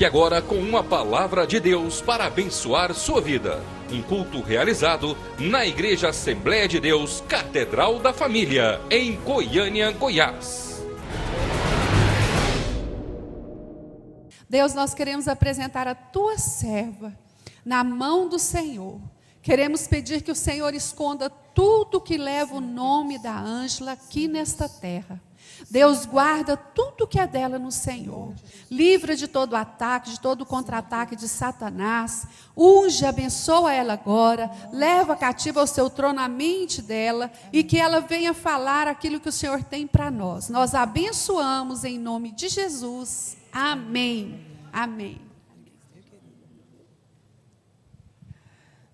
Fique agora com uma palavra de Deus para abençoar sua vida. Um culto realizado na Igreja Assembleia de Deus, Catedral da Família, em Goiânia, Goiás. Deus, nós queremos apresentar a tua serva na mão do Senhor. Queremos pedir que o Senhor esconda tudo que leva o nome da Ângela aqui nesta terra. Deus, guarda tudo que é dela no Senhor. Livra de todo ataque, de todo contra-ataque de Satanás. Unge, abençoa ela agora. Leva cativa ao seu trono a mente dela. E que ela venha falar aquilo que o Senhor tem para nós. Nós abençoamos em nome de Jesus. Amém. Amém.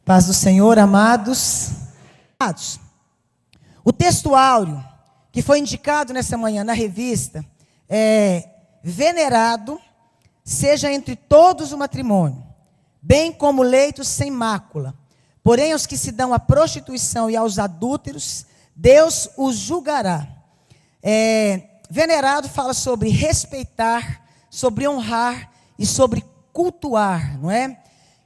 Paz do Senhor, amados. O texto áureo que foi indicado nessa manhã na revista é: venerado seja entre todos o matrimônio, bem como leitos sem mácula. Porém, aos que se dão à prostituição e aos adúlteros, Deus os julgará. Venerado fala sobre respeitar, sobre honrar e sobre cultuar, não é?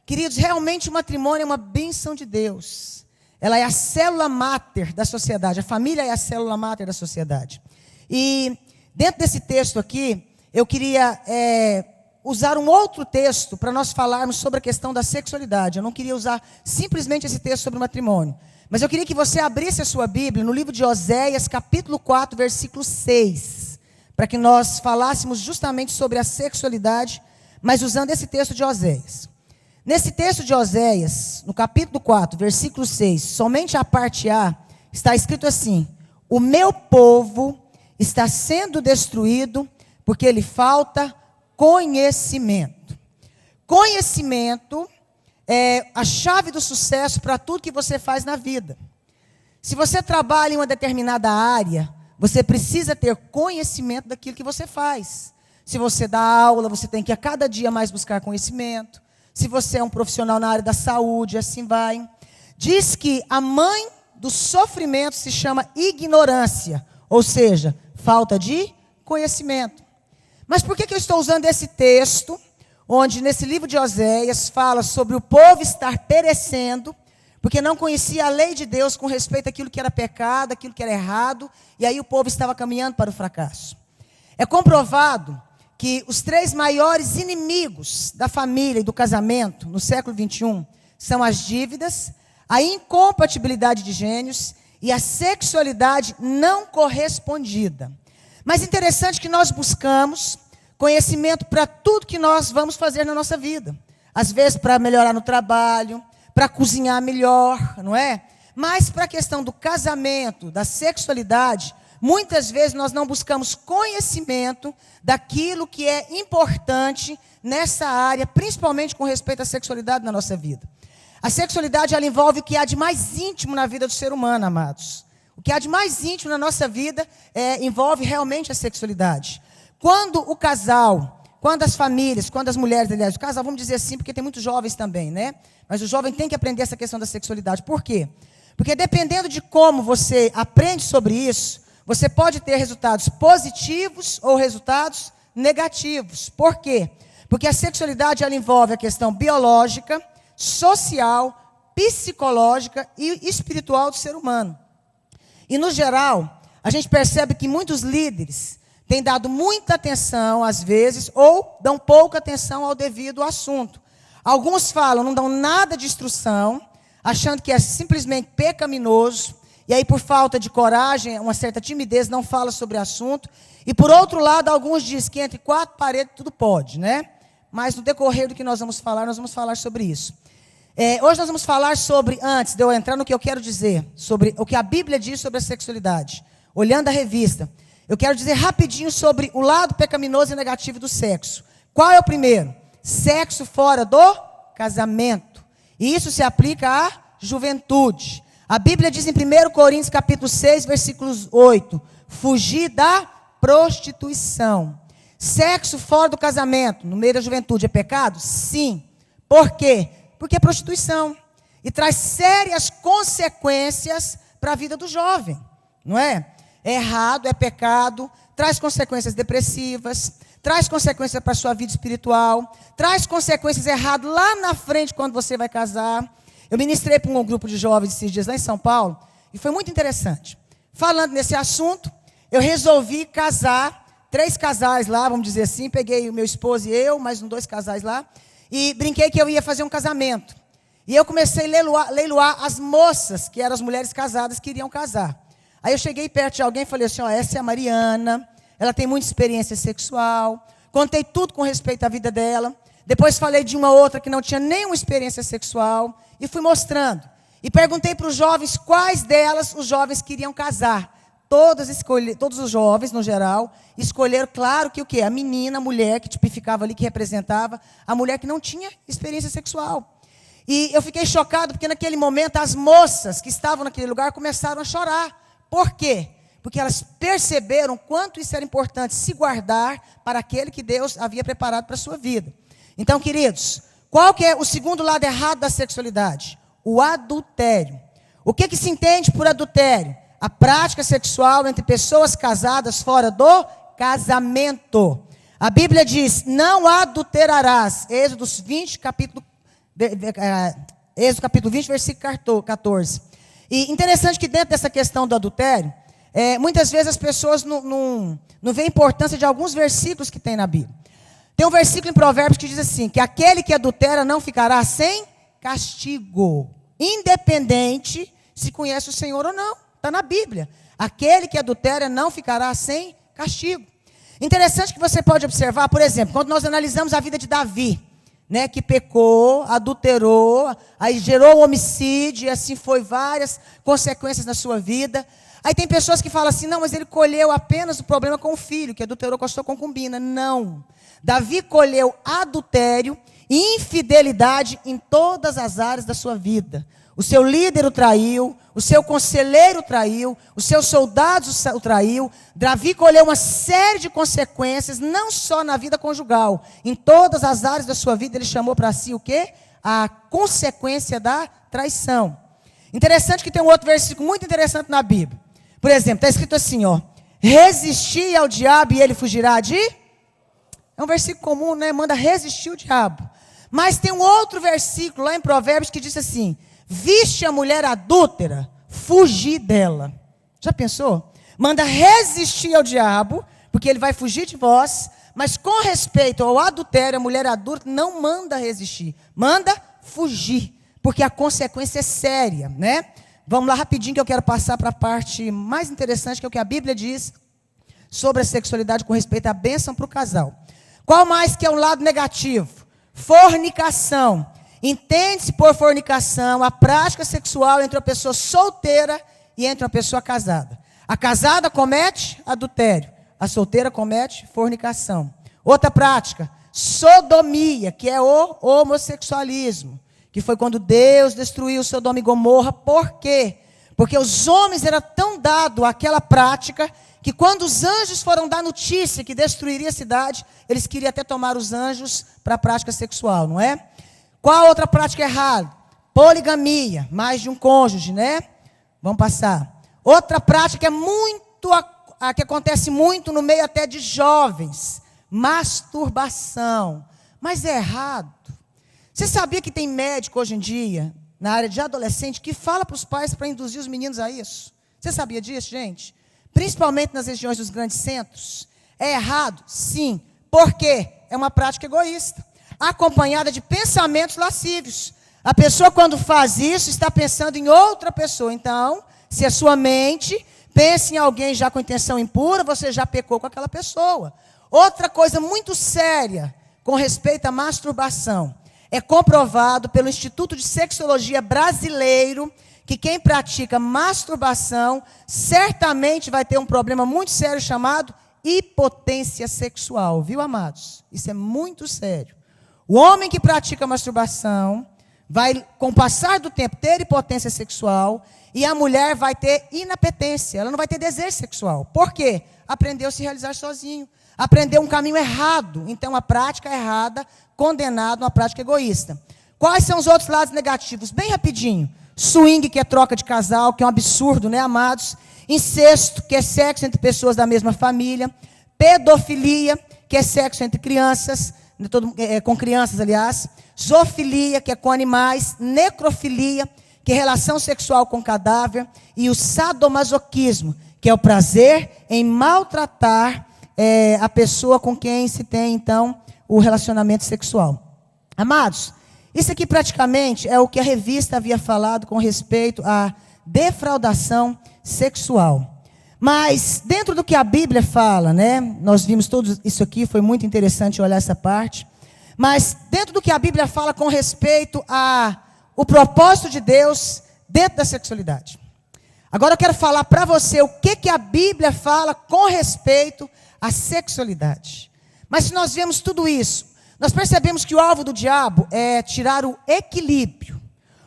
Queridos, realmente o matrimônio é uma bênção de Deus. Ela é a célula máter da sociedade. A família é a célula máter da sociedade. E dentro desse texto aqui, eu queria usar um outro texto para nós falarmos sobre a questão da sexualidade. Eu não queria usar simplesmente esse texto sobre o matrimônio. Mas eu queria que você abrisse a sua Bíblia no livro de Oséias, capítulo 4, versículo 6. Para que nós falássemos justamente sobre a sexualidade, mas usando esse texto de Oséias. Nesse texto de Oséias, no capítulo 4, versículo 6, somente a parte A, está escrito assim: o meu povo está sendo destruído porque lhe falta conhecimento. Conhecimento é a chave do sucesso para tudo que você faz na vida. Se você trabalha em uma determinada área, você precisa ter conhecimento daquilo que você faz. Se você dá aula, você tem que a cada dia mais buscar conhecimento. Se você é um profissional na área da saúde, assim vai. Diz que a mãe do sofrimento se chama ignorância, ou seja, falta de conhecimento. Mas por que eu estou usando esse texto, onde nesse livro de Oséias fala sobre o povo estar perecendo, porque não conhecia a lei de Deus com respeito àquilo que era pecado, àquilo que era errado, e aí o povo estava caminhando para o fracasso. É comprovado que os 3 maiores inimigos da família e do casamento no século 21 são as dívidas, a incompatibilidade de gênios e a sexualidade não correspondida. Mas interessante que nós buscamos conhecimento para tudo que nós vamos fazer na nossa vida. Às vezes para melhorar no trabalho, para cozinhar melhor, não é? Mas para a questão do casamento, da sexualidade, muitas vezes nós não buscamos conhecimento daquilo que é importante nessa área, principalmente com respeito à sexualidade na nossa vida. A sexualidade, ela envolve o que há de mais íntimo na vida do ser humano, amados. O que há de mais íntimo na nossa vida envolve realmente a sexualidade. Quando o casal, quando as famílias, quando as mulheres, aliás, o casal, vamos dizer assim, porque tem muitos jovens também, né? Mas o jovem tem que aprender essa questão da sexualidade. Por quê? Porque dependendo de como você aprende sobre isso, você pode ter resultados positivos ou resultados negativos. Por quê? Porque a sexualidade, ela envolve a questão biológica, social, psicológica e espiritual do ser humano. E no geral, a gente percebe que muitos líderes têm dado muita atenção, às vezes, ou dão pouca atenção ao devido assunto. Alguns falam, não dão nada de instrução, achando que é simplesmente pecaminoso, e aí por falta de coragem, uma certa timidez, não fala sobre o assunto. E por outro lado, alguns dizem que entre 4 paredes tudo pode, né? Mas no decorrer do que nós vamos falar sobre isso. Hoje nós vamos falar sobre, antes de eu entrar no que eu quero dizer, sobre o que a Bíblia diz sobre a sexualidade. Olhando a revista, eu quero dizer rapidinho sobre o lado pecaminoso e negativo do sexo. Qual é o primeiro? Sexo fora do casamento. E isso se aplica à juventude. A Bíblia diz em 1 Coríntios capítulo 6, versículos 8, fugir da prostituição. Sexo fora do casamento, no meio da juventude, é pecado? Sim. Por quê? Porque é prostituição. E traz sérias consequências para a vida do jovem. Não é? É errado, é pecado, traz consequências depressivas, traz consequências para a sua vida espiritual, traz consequências erradas lá na frente quando você vai casar. Eu ministrei para um grupo de jovens esses dias lá em São Paulo, e foi muito interessante. Falando nesse assunto, eu resolvi casar, 3 casais lá, vamos dizer assim, peguei o meu esposo e eu, mais 2 casais lá, e brinquei que eu ia fazer um casamento. E eu comecei a leiloar as moças, que eram as mulheres casadas que iriam casar. Aí eu cheguei perto de alguém e falei assim, essa é a Mariana, ela tem muita experiência sexual, contei tudo com respeito à vida dela, depois falei de uma outra que não tinha nenhuma experiência sexual, e fui mostrando. E perguntei para os jovens quais delas os jovens queriam casar. Todos os jovens, no geral, escolheram, claro que o quê? A menina, a mulher que tipificava ali, que representava a mulher que não tinha experiência sexual. E eu fiquei chocado, porque naquele momento as moças que estavam naquele lugar começaram a chorar. Por quê? Porque elas perceberam quanto isso era importante, se guardar para aquele que Deus havia preparado para a sua vida. Então, queridos, qual que é o segundo lado errado da sexualidade? O adultério. O que se entende por adultério? A prática sexual entre pessoas casadas fora do casamento. A Bíblia diz, não adulterarás. Êxodo 20, capítulo 20, versículo 14. E interessante que dentro dessa questão do adultério, muitas vezes as pessoas não veem a importância de alguns versículos que tem na Bíblia. Tem um versículo em Provérbios que diz assim, que aquele que adultera não ficará sem castigo, independente se conhece o Senhor ou não. Está na Bíblia. Aquele que adultera não ficará sem castigo. Interessante que você pode observar, por exemplo, quando nós analisamos a vida de Davi, né, que pecou, adulterou, aí gerou um homicídio, e assim foi várias consequências na sua vida. Aí tem pessoas que falam assim, não, mas ele colheu apenas o problema com o filho, que adulterou com a sua concubina. Não. Davi colheu adultério e infidelidade em todas as áreas da sua vida. O seu líder o traiu, o seu conselheiro o traiu, os seus soldados o traiu. Davi colheu uma série de consequências, não só na vida conjugal. Em todas as áreas da sua vida, ele chamou para si o quê? A consequência da traição. Interessante que tem um outro versículo muito interessante na Bíblia. Por exemplo, está escrito assim, ó. Resistir ao diabo e ele fugirá de... É um versículo comum, né? Manda resistir o diabo. Mas tem um outro versículo lá em Provérbios que diz assim... Viste a mulher adúltera, fugir dela. Já pensou? Manda resistir ao diabo, porque ele vai fugir de vós, mas com respeito ao adultério, a mulher adúltera não manda resistir, manda fugir, porque a consequência é séria, né? Vamos lá rapidinho que eu quero passar para a parte mais interessante, que é o que a Bíblia diz sobre a sexualidade com respeito à bênção para o casal. Qual mais que é um lado negativo? Fornicação. Entende-se por fornicação a prática sexual entre uma pessoa solteira e entre uma pessoa casada. A casada comete adultério, a solteira comete fornicação. Outra prática, sodomia, que é o homossexualismo, que foi quando Deus destruiu Sodoma e Gomorra. Por quê? Porque os homens eram tão dados àquela prática, que quando os anjos foram dar notícia que destruiria a cidade, eles queriam até tomar os anjos para a prática sexual, não é? Qual outra prática errada? Poligamia, mais de um cônjuge, né? Vamos passar. Outra prática que acontece muito no meio até de jovens, masturbação. Mas é errado. Você sabia que tem médico hoje em dia, na área de adolescente, que fala para os pais para induzir os meninos a isso? Você sabia disso, gente? Principalmente nas regiões dos grandes centros. É errado? Sim. Por quê? É uma prática egoísta, acompanhada de pensamentos lascívios. A pessoa, quando faz isso, está pensando em outra pessoa. Então, se a sua mente pensa em alguém já com intenção impura, você já pecou com aquela pessoa. Outra coisa muito séria com respeito à masturbação. É comprovado pelo Instituto de Sexologia Brasileiro que quem pratica masturbação certamente vai ter um problema muito sério chamado impotência sexual. Viu, amados? Isso é muito sério. O homem que pratica masturbação vai, com o passar do tempo, ter impotência sexual, e a mulher vai ter inapetência, ela não vai ter desejo sexual. Por quê? Aprendeu a se realizar sozinho, aprendeu um caminho errado, então a prática errada, condenado uma prática egoísta. Quais são os outros lados negativos? Bem rapidinho. Swing, que é troca de casal, que é um absurdo, né, amados? Incesto, que é sexo entre pessoas da mesma família. Pedofilia, que é sexo entre crianças, com crianças, aliás. Zoofilia, que é com animais. Necrofilia, que é relação sexual com cadáver. E o sadomasoquismo, que é o prazer em maltratar a pessoa com quem se tem, então, o relacionamento sexual. Amados, isso aqui praticamente é o que a revista havia falado com respeito à defraudação sexual. Mas, dentro do que a Bíblia fala, né? Nós vimos tudo isso aqui, foi muito interessante olhar essa parte. Mas, dentro do que a Bíblia fala com respeito ao propósito de Deus dentro da sexualidade. Agora eu quero falar para você o que a Bíblia fala com respeito à sexualidade. Mas se nós vemos tudo isso, nós percebemos que o alvo do diabo é tirar o equilíbrio.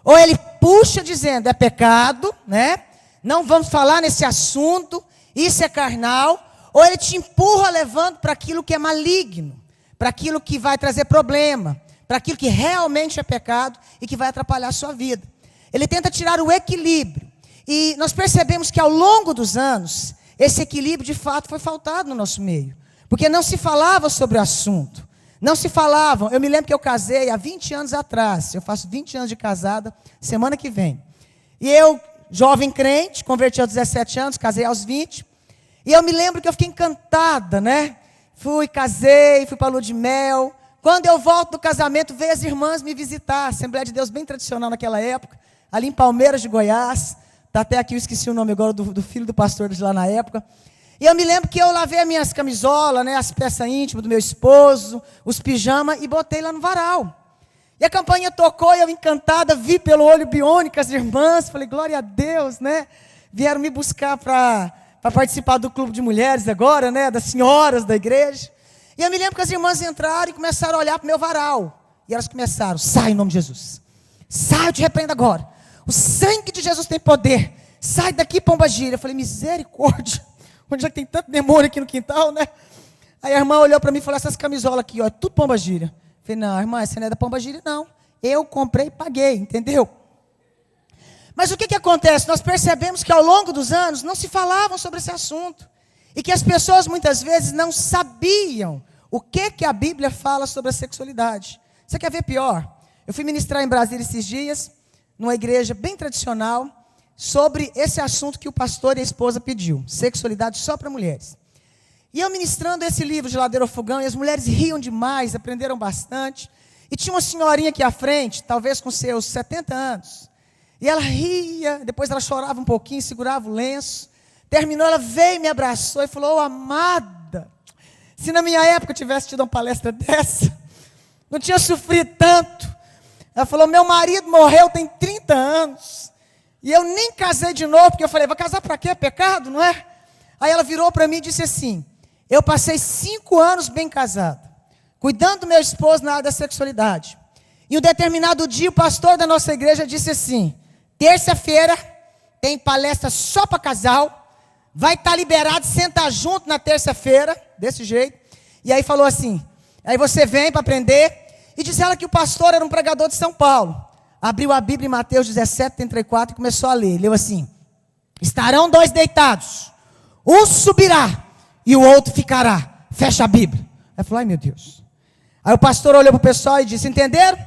Ou ele puxa dizendo, é pecado, né? Não vamos falar nesse assunto, isso é carnal. Ou ele te empurra levando para aquilo que é maligno, para aquilo que vai trazer problema, para aquilo que realmente é pecado e que vai atrapalhar a sua vida. Ele tenta tirar o equilíbrio. E nós percebemos que ao longo dos anos, esse equilíbrio de fato foi faltado no nosso meio. Porque não se falava sobre o assunto. Não se falavam. Eu me lembro que eu casei há 20 anos atrás. Eu faço 20 anos de casada semana que vem. E eu, jovem crente, converti aos 17 anos, casei aos 20. E eu me lembro que eu fiquei encantada, né? Casei, fui para a lua de mel. Quando eu volto do casamento, veio as irmãs me visitar. Assembleia de Deus bem tradicional naquela época. Ali em Palmeiras de Goiás. Está até aqui, eu esqueci o nome agora do filho do pastor de lá na época. E eu me lembro que eu lavei as minhas camisolas, né, as peças íntimas do meu esposo, os pijamas, e botei lá no varal. E a campainha tocou, e eu encantada, vi pelo olho biônico as irmãs, falei, glória a Deus, né? Vieram me buscar para participar do clube de mulheres agora, né, das senhoras da igreja. E eu me lembro que as irmãs entraram e começaram a olhar para o meu varal. E elas começaram, sai em nome de Jesus. Sai, eu te repreendo agora. O sangue de Jesus tem poder. Sai daqui, pombagira. Eu falei, misericórdia. Onde já tem tanto demônio aqui no quintal, né? Aí a irmã olhou para mim e falou, essas camisolas aqui, ó, é tudo pombagira. Eu falei, não, irmã, essa não é da pombagira, não. Eu comprei e paguei, entendeu? Mas o que acontece? Nós percebemos que ao longo dos anos não se falavam sobre esse assunto. E que as pessoas muitas vezes não sabiam o que a Bíblia fala sobre a sexualidade. Você quer ver pior? Eu fui ministrar em Brasília esses dias, numa igreja bem tradicional, sobre esse assunto que o pastor e a esposa pediu, sexualidade só para mulheres. E eu ministrando esse livro, Geladeira ao Fogão, e as mulheres riam demais, aprenderam bastante. E tinha uma senhorinha aqui à frente, talvez com seus 70 anos. E ela ria, depois ela chorava um pouquinho, segurava o lenço. Terminou, ela veio, me abraçou e falou, amada, se na minha época eu tivesse tido uma palestra dessa, não tinha sofrido tanto. Ela falou, meu marido morreu tem 30 anos. E eu nem casei de novo, porque eu falei, vai casar para quê? É pecado, não é? Aí ela virou para mim e disse assim, eu passei 5 anos bem casada, cuidando do meu esposo na área da sexualidade. E um determinado dia, o pastor da nossa igreja disse assim, terça-feira tem palestra só para casal, vai estar liberado, sentar junto na terça-feira, desse jeito. E aí falou assim, aí você vem para aprender. E diz ela que o pastor era um pregador de São Paulo. Abriu a Bíblia em Mateus 17:34 e começou a ler. Leu assim, estarão 2 deitados, um subirá e o outro ficará. Fecha a Bíblia. Aí falou, ai meu Deus. Aí o pastor olhou para o pessoal e disse, entenderam?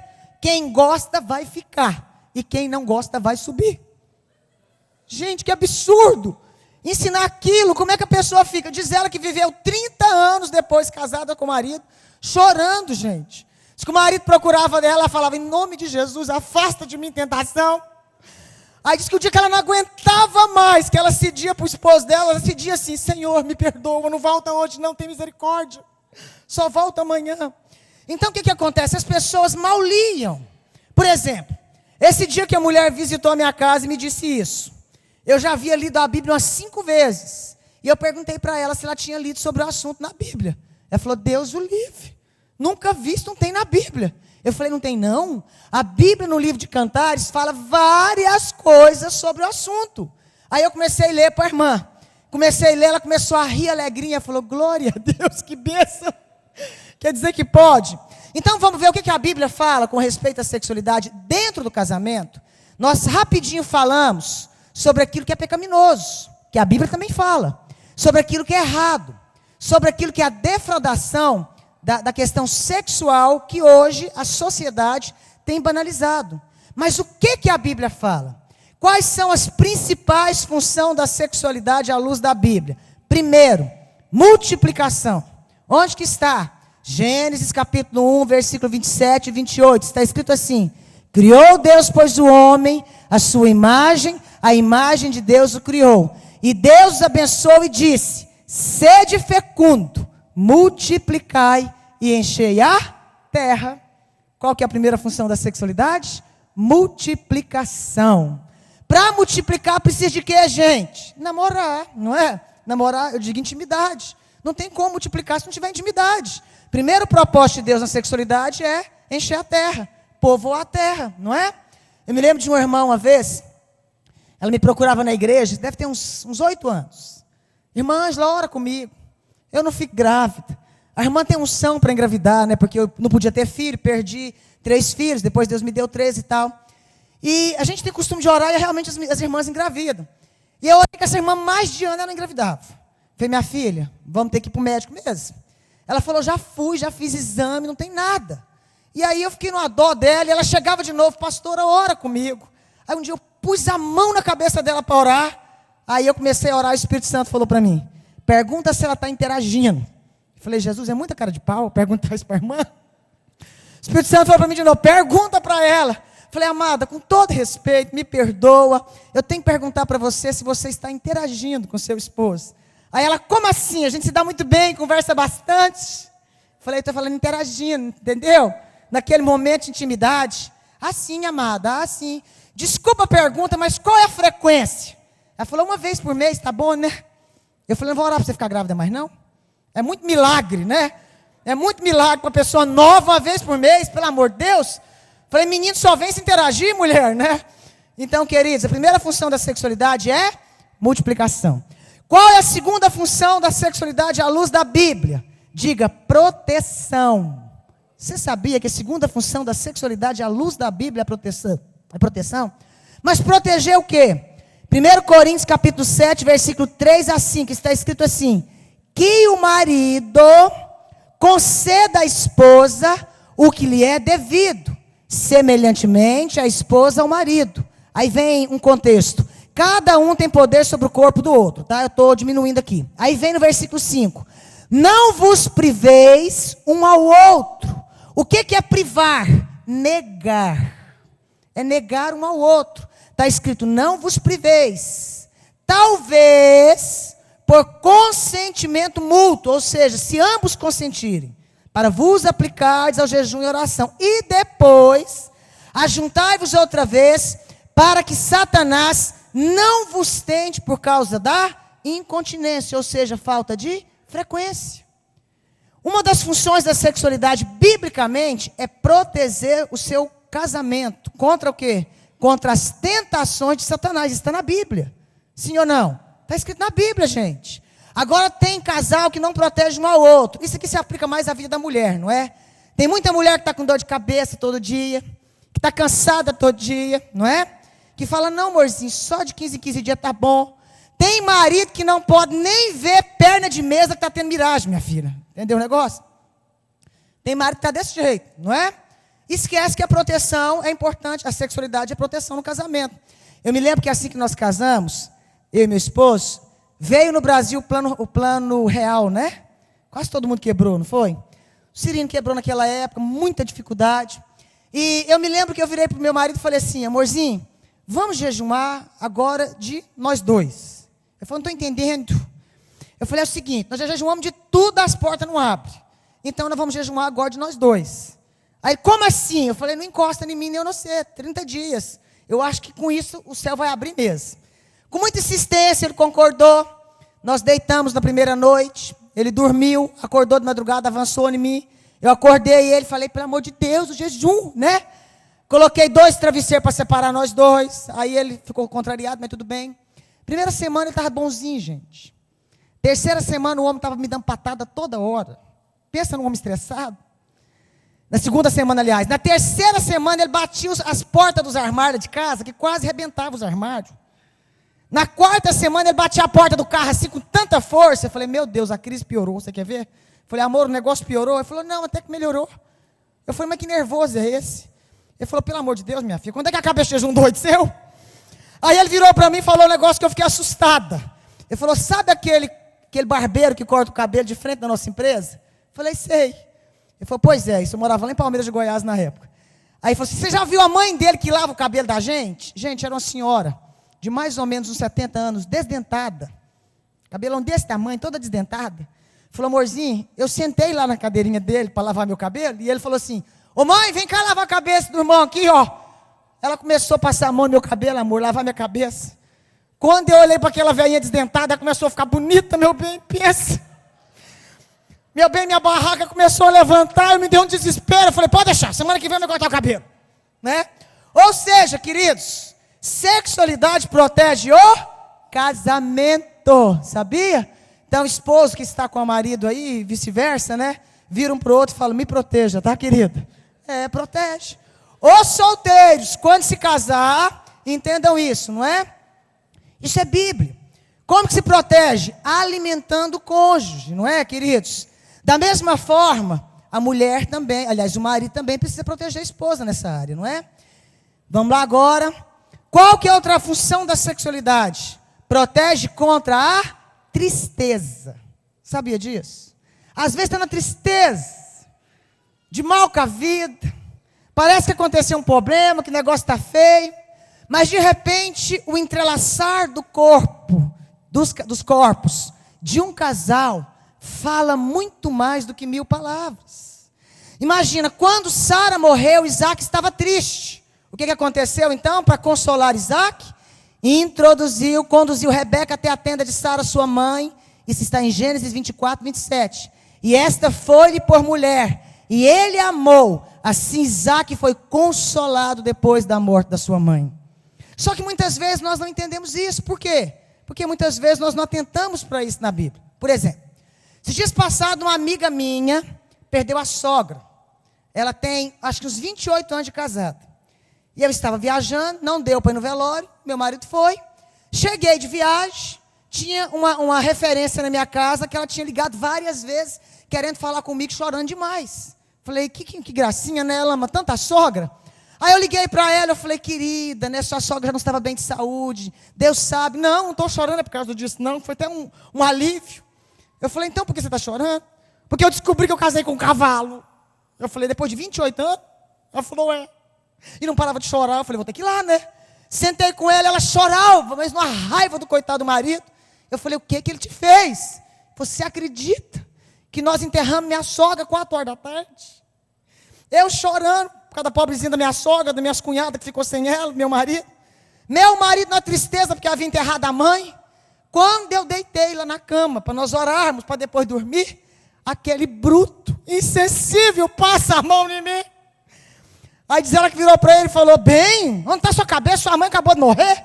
Quem gosta vai ficar e quem não gosta vai subir. Gente, que absurdo. Ensinar aquilo, como é que a pessoa fica? Diz ela que viveu 30 anos depois casada com o marido, chorando, gente. Diz que o marido procurava dela, ela falava, em nome de Jesus, afasta de mim tentação. Aí diz que o dia que ela não aguentava mais, que ela cedia para o esposo dela, ela cedia assim, Senhor, me perdoa, não volta hoje, não, tem misericórdia. Só volta amanhã. Então o que acontece? As pessoas mal liam. Por exemplo, esse dia que a mulher visitou a minha casa e me disse isso, eu já havia lido a Bíblia umas 5 vezes. E eu perguntei para ela se ela tinha lido sobre o assunto na Bíblia. Ela falou, Deus o livre. Nunca visto, não tem na Bíblia. Eu falei, não tem não? A Bíblia no livro de Cantares fala várias coisas sobre o assunto. Aí eu comecei a ler para a irmã. Comecei a ler, ela começou a rir alegrinha. Falou, glória a Deus, que bênção. Quer dizer que pode. Então vamos ver o que a Bíblia fala com respeito à sexualidade dentro do casamento. Nós rapidinho falamos sobre aquilo que é pecaminoso, que a Bíblia também fala. Sobre aquilo que é errado. sobre aquilo que é a defraudação da questão sexual que hoje a sociedade tem banalizado. Mas o que a Bíblia fala? Quais são as principais funções da sexualidade à luz da Bíblia? Primeiro, multiplicação. Onde que está? Gênesis capítulo 1, versículo 27 e 28. Está escrito assim: criou Deus, pois, o homem, a sua imagem, a imagem de Deus o criou. E Deus os abençoou e disse: sede fecundo, multiplicai e enchei a terra. Qual que é a primeira função da sexualidade? Multiplicação. Para multiplicar precisa de quê, gente? Namorar, não é? Namorar, eu digo intimidade. Não tem como multiplicar se não tiver intimidade. Primeiro propósito de Deus na sexualidade é encher a terra, povoar a terra, não é? Eu me lembro de uma irmã uma vez, ela me procurava na igreja, deve ter uns 8 anos. Irmã Ângela, ora comigo, eu não fico grávida. A irmã tem unção para engravidar, né? Porque eu não podia ter filho, perdi 3 filhos, depois Deus me deu 13 e tal. E a gente tem costume de orar e realmente as irmãs engravidam. E eu orei com essa irmã mais de ano, ela engravidava. Falei, minha filha, vamos ter que ir para o médico mesmo. Ela falou, já fui, já fiz exame, não tem nada. E aí eu fiquei numa dó dela, e ela chegava de novo, pastora, ora comigo. Aí um dia eu pus a mão na cabeça dela para orar. Aí eu comecei a orar, o Espírito Santo falou para mim, pergunta se ela está interagindo. Eu falei, Jesus, é muita cara de pau, pergunta isso para a irmã. O Espírito Santo falou para mim de novo, pergunta para ela. Falei, amada, com todo respeito, me perdoa, eu tenho que perguntar para você se você está interagindo com seu esposo. Aí ela, como assim? A gente se dá muito bem, conversa bastante. Falei, estou falando interagindo, entendeu? Naquele momento de intimidade. Assim, amada, assim. Desculpa a pergunta, mas qual é a frequência? Ela falou, 1 vez por mês, tá bom, né? Eu falei, não vou orar para você ficar grávida mais não? É muito milagre, né? É muito milagre para uma pessoa nova 1 vez por mês, pelo amor de Deus. Falei, menino, só vem se interagir, mulher, né? Então, queridos, a primeira função da sexualidade é multiplicação. Qual é a segunda função da sexualidade à luz da Bíblia? Diga, proteção. Você sabia que a segunda função da sexualidade à luz da Bíblia é proteção? Mas proteger o quê? 1 Coríntios capítulo 7, versículo 3 a 5, está escrito assim: que o marido conceda à esposa o que lhe é devido, semelhantemente a esposa ao marido. Aí vem um contexto. Cada um tem poder sobre o corpo do outro, tá? Eu estou diminuindo aqui. Aí vem no versículo 5. Não vos priveis um ao outro. O que é privar? Negar. É negar um ao outro. Está escrito, não vos priveis. Talvez por consentimento mútuo, ou seja, se ambos consentirem, para vos aplicardes ao jejum e oração. E depois, ajuntai-vos outra vez, para que Satanás não vos tente por causa da incontinência, ou seja, falta de frequência. Uma das funções da sexualidade, biblicamente, é proteger o seu casamento. Contra o quê? Contra as tentações de Satanás. Está na Bíblia. Sim ou não? Está escrito na Bíblia, gente. Agora tem casal que não protege um ao outro. Isso aqui se aplica mais à vida da mulher, não é? Tem muita mulher que está com dor de cabeça todo dia, que está cansada todo dia, não é? Que fala, não, amorzinho, só de 15 em 15 dias tá bom. Tem marido que não pode nem ver perna de mesa que está tendo miragem, minha filha. Entendeu o negócio? Tem marido que está desse jeito, não é? Esquece que a proteção é importante, a sexualidade é proteção no casamento. Eu me lembro que assim que nós casamos, eu e meu esposo, veio no Brasil o plano real, né? Quase todo mundo quebrou, não foi? O Cirino quebrou naquela época, muita dificuldade. E eu me lembro que eu virei para o meu marido e falei assim, amorzinho, vamos jejuar agora de nós dois. Ele falou, não estou entendendo. Eu falei, é o seguinte, nós já jejuamos de tudo, as portas não abrem. Então nós vamos jejuar agora de nós dois. Aí, como assim? Eu falei, não encosta em mim nem eu não sei, 30 dias. Eu acho que com isso o céu vai abrir mesmo. Com muita insistência, ele concordou. Nós deitamos na primeira noite. Ele dormiu, acordou de madrugada, avançou em mim. Eu acordei ele, falei, pelo amor de Deus, o jejum, né? Coloquei 2 travesseiros para separar nós dois. Aí ele ficou contrariado, mas tudo bem. Primeira semana ele estava bonzinho, gente. Terceira semana o homem estava me dando patada toda hora. Pensa num homem estressado. Na segunda semana, aliás. Na terceira semana ele batia as portas dos armários de casa, que quase arrebentava os armários. Na quarta semana ele batia a porta do carro assim com tanta força. Eu falei, meu Deus, a crise piorou, você quer ver? Eu falei, amor, o negócio piorou. Ele falou, não, até que melhorou. Eu falei, mas que nervoso é esse? Ele falou, pelo amor de Deus, minha filha, quando é que acaba esse jejum doido seu? Aí ele virou para mim e falou um negócio que eu fiquei assustada. Ele falou, sabe aquele barbeiro que corta o cabelo de frente da nossa empresa? Eu falei, sei. Ele falou, pois é, isso eu morava lá em Palmeiras de Goiás na época. Aí ele falou assim, você já viu a mãe dele que lava o cabelo da gente? Gente, era uma senhora de mais ou menos uns 70 anos, desdentada. Cabelão desse tamanho, toda desdentada. Ele falou, amorzinho, eu sentei lá na cadeirinha dele para lavar meu cabelo, e ele falou assim, ô mãe, vem cá lavar a cabeça do irmão aqui, ó. Ela começou a passar a mão no meu cabelo, amor, lavar minha cabeça. Quando eu olhei para aquela velhinha desdentada, ela começou a ficar bonita, meu bem, pensa. Meu bem, minha barraca começou a levantar, eu me dei um desespero. Eu falei, pode deixar, semana que vem eu vou cortar o cabelo. Né? Ou seja, queridos, sexualidade protege o casamento, sabia? Então, o esposo que está com o marido aí, vice-versa, né? Vira um para o outro e fala, me proteja, tá, querido? Protege. Os solteiros, quando se casar, entendam isso, não é? Isso é Bíblia. Como que se protege? Alimentando o cônjuge, não é, queridos? Da mesma forma, a mulher também, aliás, o marido também precisa proteger a esposa nessa área, não é? Vamos lá agora. Qual que é outra função da sexualidade? Protege contra a tristeza. Sabia disso? Às vezes está na tristeza, de mal com a vida, parece que aconteceu um problema, que o negócio está feio, mas de repente o entrelaçar do corpo, dos corpos de um casal, fala muito mais do que 1000 palavras. Imagina, quando Sara morreu, Isaac estava triste. O que aconteceu então? Para consolar Isaac, conduziu Rebeca até a tenda de Sara, sua mãe. Isso está em Gênesis 24, 27. E esta foi-lhe por mulher, e ele amou. Assim Isaac foi consolado depois da morte da sua mãe. Só que muitas vezes nós não entendemos isso. Por quê? Porque muitas vezes nós não atentamos para isso na Bíblia. Por exemplo, esses dias passados, uma amiga minha perdeu a sogra. Ela tem, acho que uns 28 anos de casada. E eu estava viajando, não deu para ir no velório, meu marido foi. Cheguei de viagem, tinha uma referência na minha casa que ela tinha ligado várias vezes, querendo falar comigo, chorando demais. Falei, que gracinha, né? Ela ama tanta sogra. Aí eu liguei para ela, eu falei, querida, né, sua sogra já não estava bem de saúde, Deus sabe. Não estou chorando é por causa disso, não, foi até um alívio. Eu falei, então por que você está chorando? Porque eu descobri que eu casei com um cavalo. Eu falei, depois de 28 anos? Ela falou, E não parava de chorar, eu falei, vou ter que ir lá, né? Sentei com ela chorava, mas numa raiva do coitado do marido. Eu falei, o que ele te fez? Você acredita que nós enterramos minha sogra 4 horas da tarde? Eu chorando, por causa da pobrezinha da minha sogra, das minhas cunhadas que ficou sem ela, meu marido. Meu marido na tristeza, porque havia enterrado a mãe. Quando eu deitei lá na cama, para nós orarmos, para depois dormir, aquele bruto, insensível, passa a mão em mim. Aí diz ela que virou para ele e falou, bem, onde está sua cabeça? Sua mãe acabou de morrer.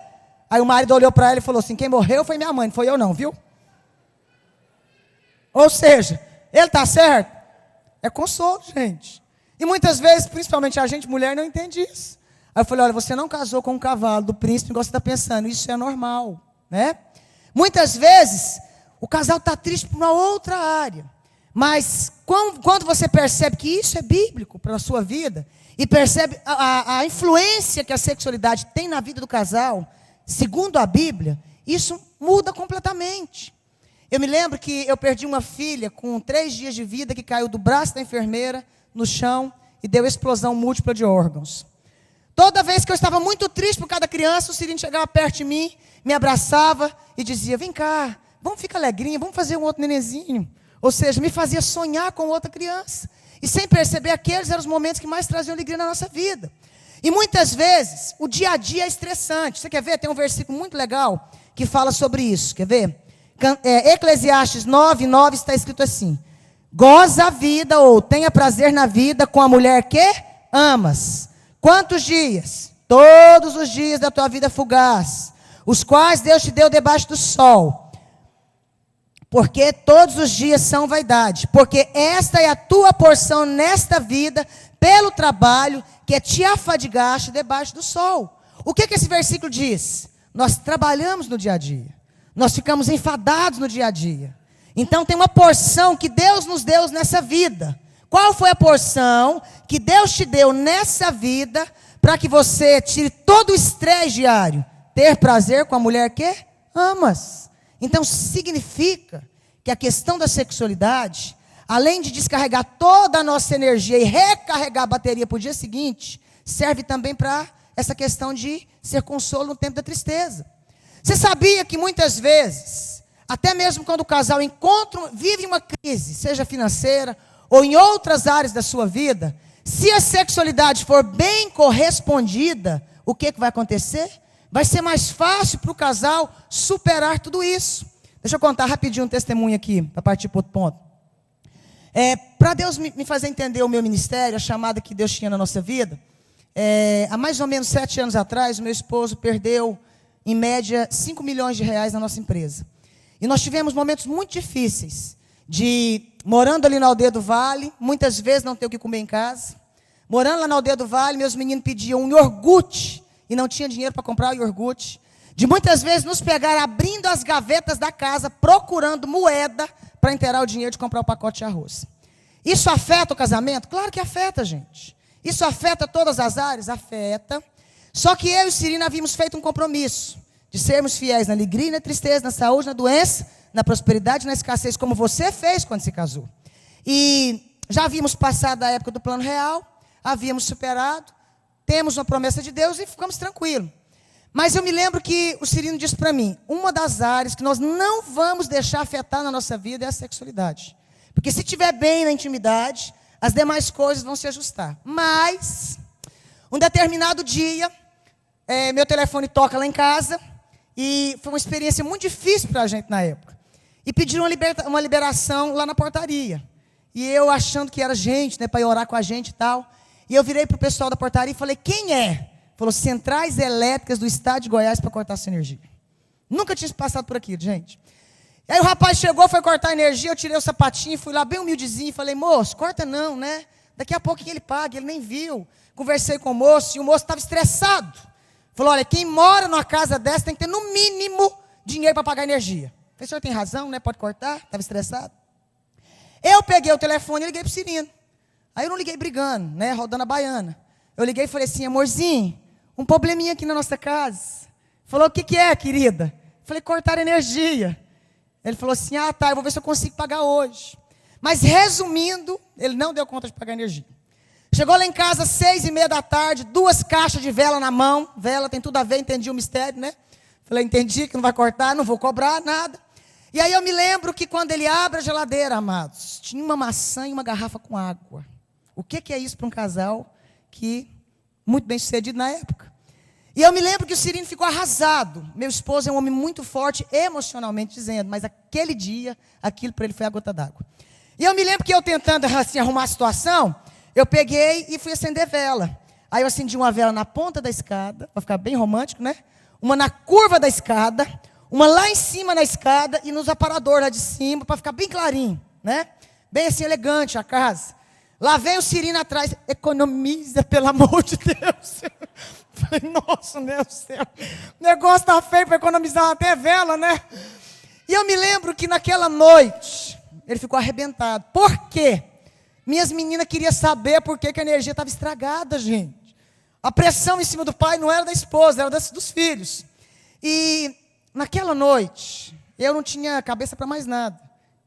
Aí o marido olhou para ela e falou assim, quem morreu foi minha mãe, não foi eu não, viu? Ou seja, ele está certo? É consolo, gente. E muitas vezes, principalmente a gente, mulher, não entende isso. Aí eu falei, olha, você não casou com um cavalo do príncipe, igual você está pensando, isso é normal, né? Muitas vezes, o casal está triste por uma outra área. Mas, quando você percebe que isso é bíblico para a sua vida, e percebe a influência que a sexualidade tem na vida do casal, segundo a Bíblia, isso muda completamente. Eu me lembro que eu perdi uma filha com 3 dias de vida, que caiu do braço da enfermeira no chão e deu explosão múltipla de órgãos. Toda vez que eu estava muito triste por cada criança, o Cirino chegava perto de mim, me abraçava e dizia, vem cá, vamos ficar alegrinha, vamos fazer um outro nenenzinho. Ou seja, me fazia sonhar com outra criança. E sem perceber, aqueles eram os momentos que mais traziam alegria na nossa vida. E muitas vezes, o dia a dia é estressante. Você quer ver? Tem um versículo muito legal que fala sobre isso. Quer ver? Eclesiastes 9:9 está escrito assim. Goza a vida ou tenha prazer na vida com a mulher que amas. Quantos dias? Todos os dias da tua vida fugaz, os quais Deus te deu debaixo do sol. Porque todos os dias são vaidade. Porque esta é a tua porção nesta vida, pelo trabalho, que te afadigaste debaixo do sol. O que esse versículo diz? nós trabalhamos no dia a dia. Nós ficamos enfadados no dia a dia. Então tem uma porção que Deus nos deu nessa vida. Qual foi a porção que Deus te deu nessa vida para que você tire todo o estresse diário? Ter prazer com a mulher que amas. Então significa que a questão da sexualidade, além de descarregar toda a nossa energia e recarregar a bateria para o dia seguinte, serve também para essa questão de ser consolo no tempo da tristeza. Você sabia que muitas vezes, até mesmo quando o casal vive uma crise, seja financeira ou em outras áreas da sua vida, se a sexualidade for bem correspondida, o que vai acontecer? Vai ser mais fácil para o casal superar tudo isso. Deixa eu contar rapidinho um testemunho aqui, para partir para outro ponto. Para Deus me fazer entender o meu ministério, a chamada que Deus tinha na nossa vida, há mais ou menos 7 anos atrás, o meu esposo perdeu, em média, 5 milhões de reais na nossa empresa. E nós tivemos momentos muito difíceis, morando ali na Aldeia do Vale, muitas vezes não ter o que comer em casa. Morando lá na Aldeia do Vale, meus meninos pediam um iogurte, e não tinha dinheiro para comprar o iogurte. De muitas vezes nos pegar abrindo as gavetas da casa, procurando moeda, para inteirar o dinheiro de comprar o pacote de arroz. Isso afeta o casamento? Claro que afeta, gente. Isso afeta todas as áreas? Afeta. Só que eu e Cirina havíamos feito um compromisso de sermos fiéis na alegria e na tristeza, na saúde, na doença, na prosperidade e na escassez, como você fez quando se casou. E já havíamos passado da época do plano real, havíamos superado, temos uma promessa de Deus e ficamos tranquilos. Mas eu me lembro que o Cirino disse para mim, uma das áreas que nós não vamos deixar afetar na nossa vida é a sexualidade. Porque se estiver bem na intimidade, as demais coisas vão se ajustar. Mas, um determinado dia, meu telefone toca lá em casa, e foi uma experiência muito difícil para a gente na época. E pediram uma liberação lá na portaria. E eu achando que era gente, né, para ir orar com a gente e tal. E eu virei para o pessoal da portaria e falei, quem é? Falou, Centrais Elétricas do Estado de Goiás para cortar essa energia. Nunca tinha passado por aqui, gente. E aí o rapaz chegou, foi cortar a energia, eu tirei o sapatinho, fui lá bem humildezinho e falei, moço, corta não, né? Daqui a pouco ele paga, ele nem viu. Conversei com o moço e o moço estava estressado. Falou, olha, quem mora numa casa dessa tem que ter no mínimo dinheiro para pagar a energia. Falei, o senhor tem razão, né? Pode cortar, estava estressado. Eu peguei o telefone e liguei para o Cirino. Aí eu não liguei brigando, né? Rodando a baiana. Eu liguei e falei assim, amorzinho, um probleminha aqui na nossa casa. Falou, o que é, querida? Falei, cortar energia. Ele falou assim, tá, eu vou ver se eu consigo pagar hoje. Mas resumindo, ele não deu conta de pagar energia. Chegou lá em casa às 6:30 da tarde, 2 caixas de vela na mão. Vela tem tudo a ver, entendi o mistério, né? Falei, entendi que não vai cortar, não vou cobrar nada. E aí eu me lembro que quando ele abre a geladeira, amados, tinha uma maçã e uma garrafa com água. O que é isso para um casal que, muito bem sucedido na época? E eu me lembro que o Cirino ficou arrasado. Meu esposo é um homem muito forte, emocionalmente dizendo, mas aquele dia, aquilo para ele foi a gota d'água. E eu me lembro que eu tentando assim, arrumar a situação, eu peguei e fui acender vela. Aí eu acendi uma vela na ponta da escada, para ficar bem romântico, né? Uma na curva da escada, uma lá em cima na escada e nos aparadores lá de cima, para ficar bem clarinho, né? Bem assim, elegante a casa. Lá vem o Cirino atrás, economiza, pelo amor de Deus. Falei, nossa, Deus do céu, o negócio está feio para economizar até vela, né? E eu me lembro que naquela noite, ele ficou arrebentado. Por quê? Minhas meninas queriam saber por que a energia estava estragada, gente. A pressão em cima do pai não era da esposa, era dos filhos. E naquela noite, eu não tinha cabeça para mais nada.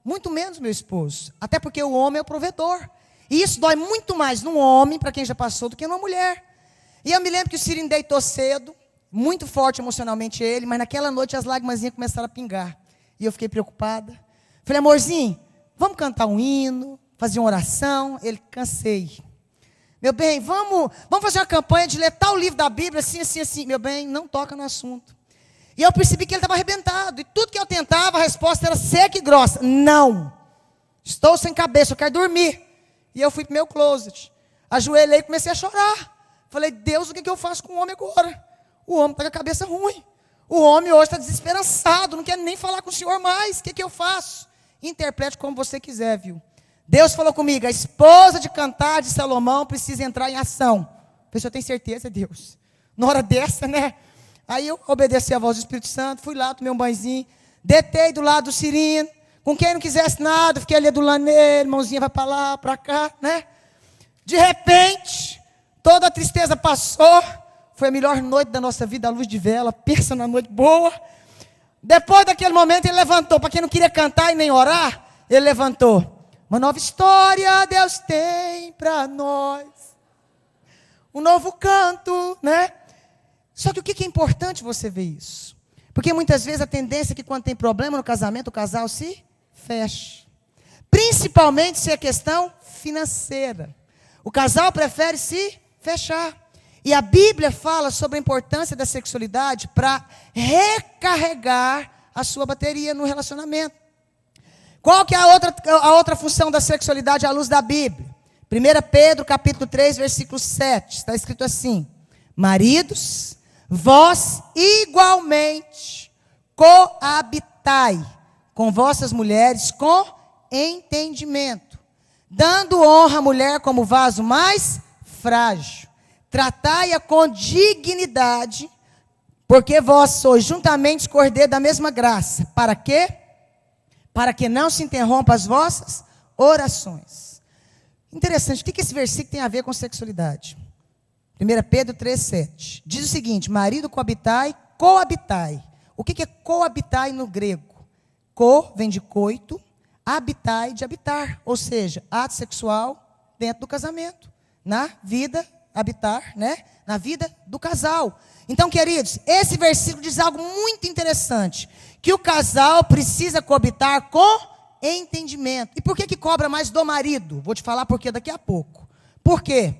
Muito menos meu esposo. Até porque o homem é o provedor. E isso dói muito mais num homem, para quem já passou, do que numa mulher. E eu me lembro que o Cirino deitou cedo, muito forte emocionalmente ele, mas naquela noite as lágrimas começaram a pingar. E eu fiquei preocupada. Falei, amorzinho, vamos cantar um hino, fazer uma oração. Ele, cansei. Meu bem, vamos fazer uma campanha de ler tal livro da Bíblia, assim, assim, assim. Meu bem, não toca no assunto. E eu percebi que ele estava arrebentado. E tudo que eu tentava, a resposta era seca e grossa. Não. Estou sem cabeça, eu quero dormir. E eu fui para o meu closet. Ajoelhei e comecei a chorar. Falei, Deus, o que eu faço com o homem agora? O homem está com a cabeça ruim. O homem hoje está desesperançado, não quer nem falar com o senhor mais. O que eu faço? Interprete como você quiser, viu? Deus falou comigo, a esposa de Cantar de Salomão precisa entrar em ação. A pessoa tem certeza, Deus. Na hora dessa, né? Aí eu obedeci a voz do Espírito Santo, fui lá, tomei um banhozinho, deitei do lado do Cirino, com quem não quisesse nada, fiquei ali adulando ele, mãozinha vai para lá, para cá, né? De repente, toda a tristeza passou, foi a melhor noite da nossa vida, a luz de vela, pensa na noite boa. Depois daquele momento ele levantou, para quem não queria cantar e nem orar, ele levantou. Uma nova história Deus tem para nós. Um novo canto, né? Só que o que é importante você ver isso? Porque muitas vezes a tendência é que quando tem problema no casamento, o casal se fecha. Principalmente se é questão financeira. O casal prefere se fechar. E a Bíblia fala sobre a importância da sexualidade para recarregar a sua bateria no relacionamento. Qual que é a outra função da sexualidade à luz da Bíblia? 1 Pedro capítulo 3, versículo 7, está escrito assim: maridos, vós igualmente coabitai com vossas mulheres com entendimento, dando honra à mulher como vaso mais frágil. Tratai-a com dignidade, porque vós sois juntamente cordeiros da mesma graça. Para quê? Para que não se interrompa as vossas orações. Interessante, o que esse versículo tem a ver com sexualidade? 1 Pedro 3,7. Diz o seguinte: marido coabitai, coabitai. O que é coabitai no grego? Co vem de coito, habitai de habitar. Ou seja, ato sexual dentro do casamento. Na vida, habitar, né? Na vida do casal. Então, queridos, esse versículo diz algo muito interessante. Que o casal precisa coabitar com entendimento. E por que cobra mais do marido? Vou te falar por quê daqui a pouco. Por quê?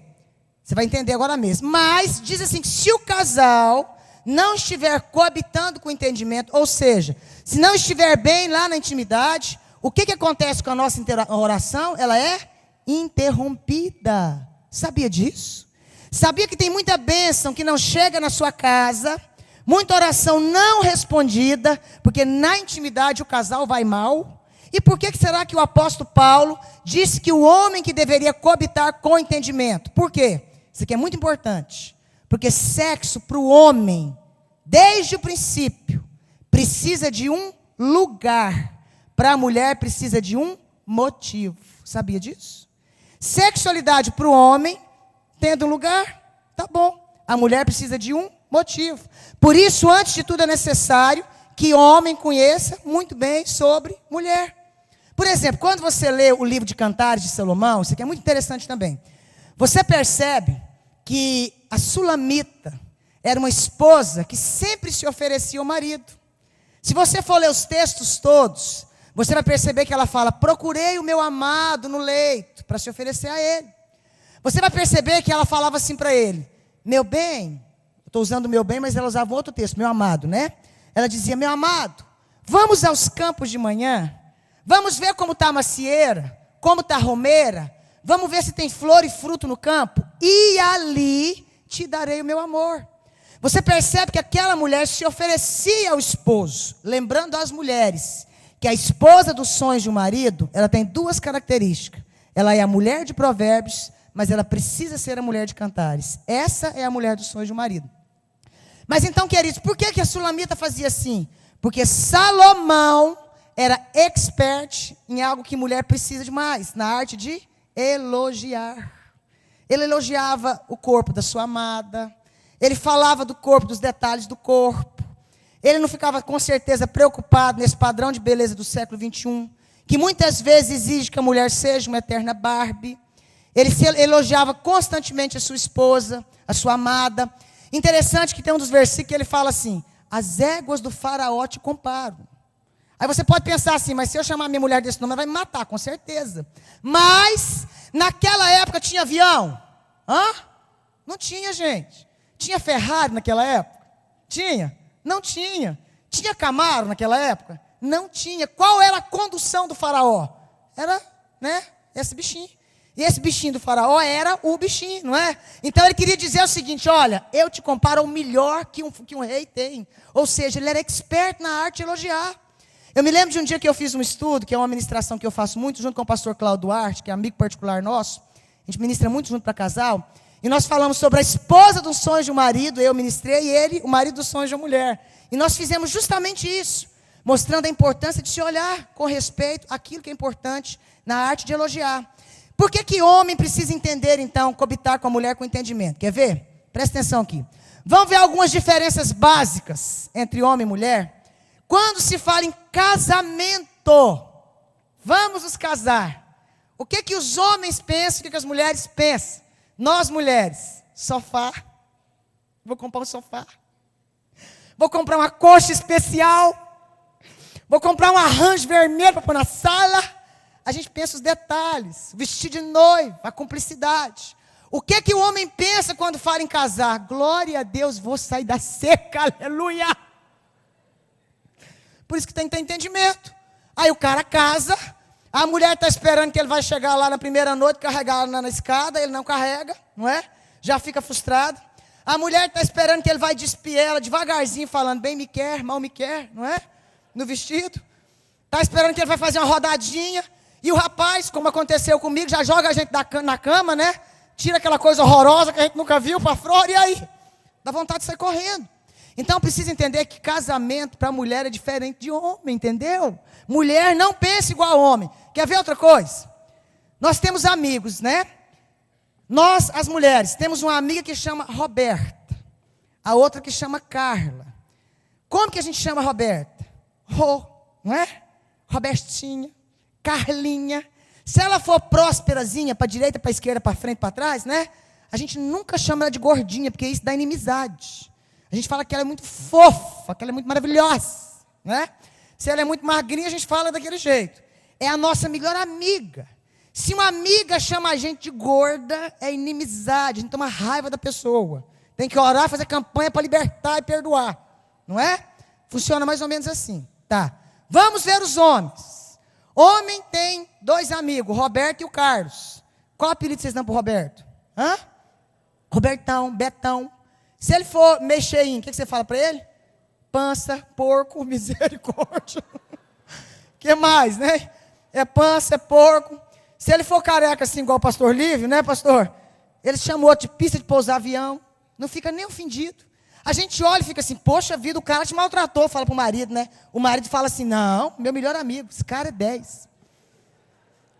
Você vai entender agora mesmo. Mas diz assim, que se o casal não estiver coabitando com entendimento, ou seja, se não estiver bem lá na intimidade, o que acontece com a nossa oração? Ela é interrompida. Sabia disso? Sabia que tem muita bênção que não chega na sua casa, muita oração não respondida, porque na intimidade o casal vai mal. E por que será que o apóstolo Paulo disse que o homem que deveria coabitar com entendimento? Por quê? Isso aqui é muito importante. Porque sexo para o homem, desde o princípio, precisa de um lugar. Para a mulher precisa de um motivo. Sabia disso? Sexualidade para o homem, tendo um lugar, tá bom. A mulher precisa de um motivo. Por isso, antes de tudo, é necessário que homem conheça muito bem sobre mulher. Por exemplo, quando você lê o livro de Cantares de Salomão, isso aqui é muito interessante também. Você percebe que a Sulamita era uma esposa que sempre se oferecia ao marido. Se você for ler os textos todos, você vai perceber que ela fala: procurei o meu amado no leito para se oferecer a ele. Você vai perceber que ela falava assim para ele: meu bem, estou usando meu bem, mas ela usava outro texto, meu amado, né? Ela dizia: meu amado, vamos aos campos de manhã, vamos ver como está a macieira, como está a romeira, vamos ver se tem flor e fruto no campo, e ali te darei o meu amor. Você percebe que aquela mulher se oferecia ao esposo, lembrando às mulheres que a esposa dos sonhos de um marido, ela tem duas características. Ela é a mulher de Provérbios, mas ela precisa ser a mulher de Cantares. Essa é a mulher dos sonhos de um marido. Mas então, queridos, por que a Sulamita fazia assim? Porque Salomão era expert em algo que mulher precisa demais, na arte de elogiar. Ele elogiava o corpo da sua amada, ele falava do corpo, dos detalhes do corpo. Ele não ficava com certeza preocupado nesse padrão de beleza do século 21, que muitas vezes exige que a mulher seja uma eterna Barbie. Ele elogiava constantemente a sua esposa, a sua amada. Interessante que tem um dos versículos que ele fala assim: as éguas do faraó te comparo. Aí você pode pensar assim: mas se eu chamar minha mulher desse nome, ela vai me matar, com certeza. Mas, naquela época tinha avião? Não tinha, gente. Tinha Ferrari naquela época? Tinha? Não tinha. Tinha Camaro naquela época? Não tinha. Qual era a condução do faraó? Era, esse bichinho. E esse bichinho do faraó era o bichinho, não é? Então ele queria dizer o seguinte: olha, eu te comparo ao melhor que um rei tem. Ou seja, ele era expert na arte de elogiar. Eu me lembro de um dia que eu fiz um estudo, que é uma ministração que eu faço muito junto com o pastor Cláudio Duarte, que é amigo particular nosso. A gente ministra muito junto para casal. E nós falamos sobre a esposa dos sonhos de um marido, eu ministrei, e ele, o marido dos sonhos de uma mulher. E nós fizemos justamente isso, mostrando a importância de se olhar com respeito àquilo que é importante na arte de elogiar. Por que homem precisa entender, então, coabitar com a mulher com entendimento? Quer ver? Presta atenção aqui. Vamos ver algumas diferenças básicas entre homem e mulher? Quando se fala em casamento, vamos nos casar. O que os homens pensam, o que as mulheres pensam? Nós mulheres, sofá. Vou comprar um sofá. Vou comprar uma coxa especial. Vou comprar um arranjo vermelho para pôr na sala. A gente pensa os detalhes, o vestido de noiva, a cumplicidade. O que o homem pensa quando fala em casar? Glória a Deus, vou sair da seca, aleluia. Por isso que tem que ter entendimento. Aí o cara casa, a mulher está esperando que ele vai chegar lá na primeira noite, carregar ela na escada, ele não carrega, não é? Já fica frustrado. A mulher está esperando que ele vai despir ela devagarzinho, falando, bem me quer, mal me quer, não é? No vestido. Está esperando que ele vai fazer uma rodadinha. E o rapaz, como aconteceu comigo, já joga a gente na cama, né? Tira aquela coisa horrorosa que a gente nunca viu para fora, e aí? Dá vontade de sair correndo. Então precisa entender que casamento para mulher é diferente de homem, entendeu? Mulher não pensa igual a homem. Quer ver outra coisa? Nós temos amigos, né? Nós, as mulheres, temos uma amiga que chama Roberta. A outra que chama Carla. Como que a gente chama Roberta? Rô, não é? Robertinha, Carlinha. Se ela for prósperazinha, para a direita, para a esquerda, para frente, para trás, né? A gente nunca chama ela de gordinha, porque isso dá inimizade. A gente fala que ela é muito fofa, que ela é muito maravilhosa, né? Se ela é muito magrinha, a gente fala daquele jeito. É a nossa melhor amiga. Se uma amiga chama a gente de gorda, é inimizade, a gente toma raiva da pessoa. Tem que orar, fazer campanha para libertar e perdoar, não é? Funciona mais ou menos assim, tá? Vamos ver os homens. Homem tem 2 amigos, o Roberto e o Carlos. Qual apelido vocês dão para o Roberto? Hã? Robertão, Betão. Se ele for meio cheinho, o que você fala para ele? Pança, porco, misericórdia. O que mais, né? É pança, é porco. Se ele for careca assim, igual o pastor Lívio, né, pastor? Ele chamou outro de pista de pousar avião. Não fica nem ofendido. A gente olha e fica assim, poxa vida, o cara te maltratou, fala para o marido, né? O marido fala assim, não, meu melhor amigo, esse cara é 10.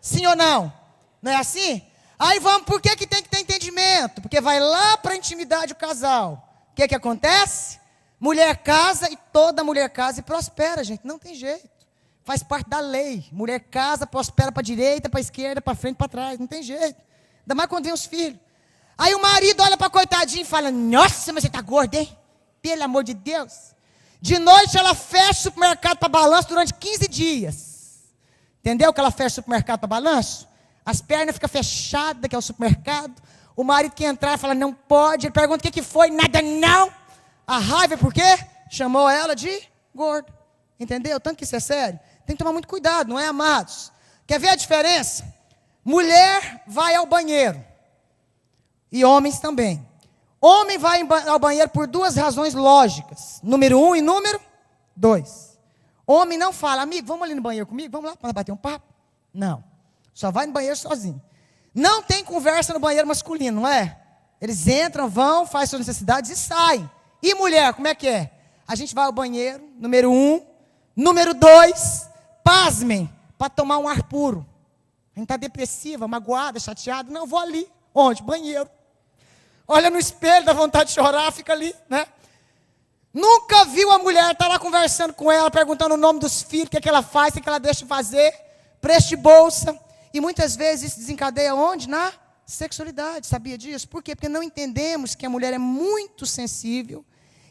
Sim ou não? Não é assim? Aí vamos, por que tem que ter entendimento? Porque vai lá para a intimidade o casal. O que acontece? Mulher casa e toda mulher casa e prospera, gente, não tem jeito. Faz parte da lei. Mulher casa, prospera para a direita, para a esquerda, para frente, para trás, não tem jeito. Ainda mais quando vem os filhos. Aí o marido olha para a coitadinha e fala, nossa, mas você está gorda, hein? Pelo amor de Deus. De noite ela fecha o supermercado para balanço durante 15 dias. Entendeu que ela fecha o supermercado para balanço? As pernas ficam fechadas, que é o supermercado. O marido quer entrar e fala, não pode. Ele pergunta o que foi, nada não. A raiva, por quê? Chamou ela de gorda. Entendeu? Tanto que isso é sério. Tem que tomar muito cuidado, não é, amados? Quer ver a diferença? Mulher vai ao banheiro. E homens também. Homem vai ao banheiro por 2 razões lógicas. Número 1 e número 2. Homem não fala, amigo, vamos ali no banheiro comigo? Vamos lá para bater um papo? Não. Só vai no banheiro sozinho. Não tem conversa no banheiro masculino, não é? Eles entram, vão, fazem suas necessidades e saem. E mulher, como é que é? A gente vai ao banheiro, número 1. Número 2, pasmem, para tomar um ar puro. A gente está depressiva, magoada, chateada. Não, vou ali. Onde? Banheiro. Olha no espelho, dá vontade de chorar, fica ali, né? Nunca viu a mulher, está lá conversando com ela, perguntando o nome dos filhos, o que ela faz, o que ela deixa de fazer, preço de bolsa. E muitas vezes isso desencadeia onde? Na sexualidade, sabia disso? Por quê? Porque não entendemos que a mulher é muito sensível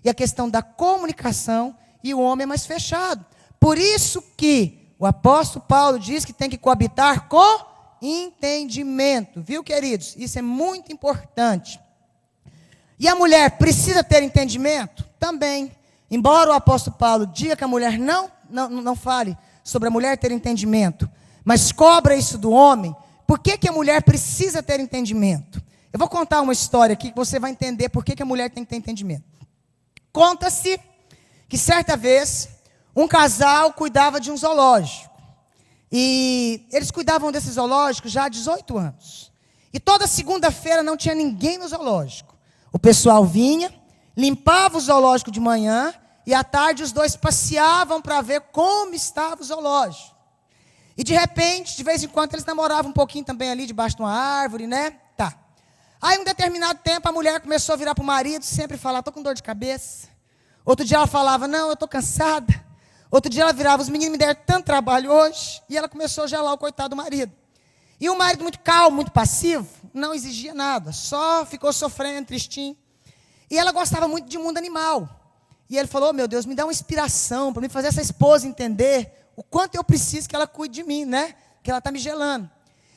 e a questão da comunicação e o homem é mais fechado. Por isso que o apóstolo Paulo diz que tem que coabitar com entendimento. Viu, queridos? Isso é muito importante. E a mulher precisa ter entendimento? Também. Embora o apóstolo Paulo diga que a mulher não fale sobre a mulher ter entendimento, mas cobra isso do homem, por que a mulher precisa ter entendimento? Eu vou contar uma história aqui que você vai entender por que a mulher tem que ter entendimento. Conta-se que certa vez um casal cuidava de um zoológico. E eles cuidavam desse zoológico já há 18 anos. E toda segunda-feira não tinha ninguém no zoológico. O pessoal vinha, limpava o zoológico de manhã, e à tarde os dois passeavam para ver como estava o zoológico. E de repente, de vez em quando, eles namoravam um pouquinho também ali, debaixo de uma árvore, né? Tá. Aí, um determinado tempo, a mulher começou a virar para o marido, sempre falar, estou com dor de cabeça. Outro dia ela falava, não, eu estou cansada. Outro dia ela virava, os meninos me deram tanto trabalho hoje. E ela começou a gelar o coitado do marido. E o marido muito calmo, muito passivo, não exigia nada. Só ficou sofrendo, tristinho. E ela gostava muito de mundo animal. E ele falou, meu Deus, me dá uma inspiração para me fazer essa esposa entender o quanto eu preciso que ela cuide de mim, né? Que ela está me gelando.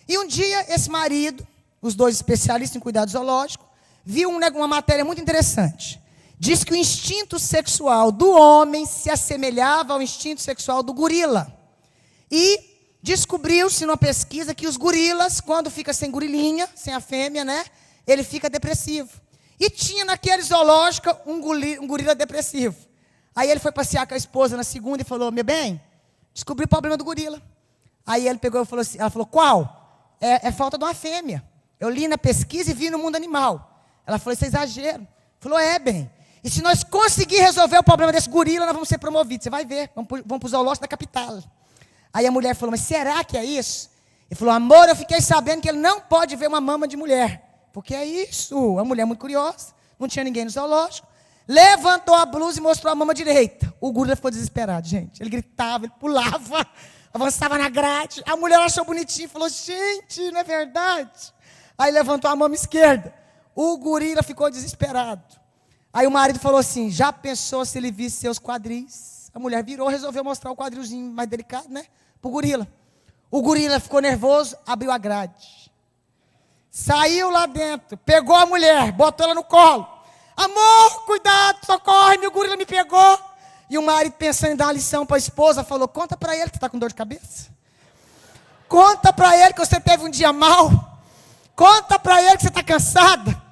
E um dia, esse marido, os dois especialistas em cuidado zoológico, viu uma matéria muito interessante. Diz que o instinto sexual do homem se assemelhava ao instinto sexual do gorila. E descobriu-se numa pesquisa que os gorilas, quando fica sem gorilinha, sem a fêmea, né, ele fica depressivo. E tinha naquele zoológico um gorila depressivo. Aí ele foi passear com a esposa na segunda e falou, meu bem, descobri o problema do gorila. Aí ele pegou e falou assim, ela falou, qual? É falta de uma fêmea. Eu li na pesquisa e vi no mundo animal. Ela falou, isso é exagero. Falou, bem. E se nós conseguir resolver o problema desse gorila, nós vamos ser promovidos. Você vai ver, vamos para o zoológico da capital. Aí a mulher falou, mas será que é isso? Ele falou, amor, eu fiquei sabendo que ele não pode ver uma mama de mulher. Porque é isso. A mulher muito curiosa, não tinha ninguém no zoológico. Levantou a blusa e mostrou a mama direita. O gorila ficou desesperado, gente. Ele gritava, ele pulava, avançava na grade. A mulher achou bonitinho e falou, gente, não é verdade? Aí levantou a mama esquerda. O gorila ficou desesperado. Aí o marido falou assim, já pensou se ele visse seus quadris? A mulher virou, resolveu mostrar o quadrilzinho mais delicado, né? Pro gorila. O gorila ficou nervoso, abriu a grade. Saiu lá dentro, pegou a mulher, botou ela no colo. Amor, cuidado, socorre, o gorila me pegou. E o marido, pensando em dar uma lição para a esposa, falou, conta para ele que você está com dor de cabeça. Conta para ele que você teve um dia mau. Conta para ele que você está cansada.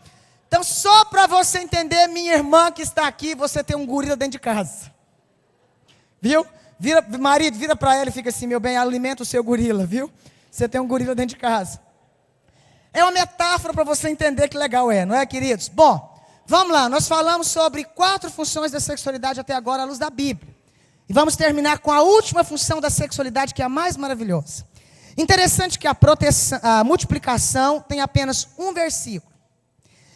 Então, só para você entender, minha irmã que está aqui, você tem um gorila dentro de casa. Viu? Marido, vira para ela e fica assim, meu bem, alimenta o seu gorila, viu? Você tem um gorila dentro de casa. É uma metáfora para você entender que legal não é, queridos? Bom, vamos lá, nós falamos sobre 4 funções da sexualidade até agora à luz da Bíblia. E vamos terminar com a última função da sexualidade, que é a mais maravilhosa. Interessante que a multiplicação tem apenas um versículo.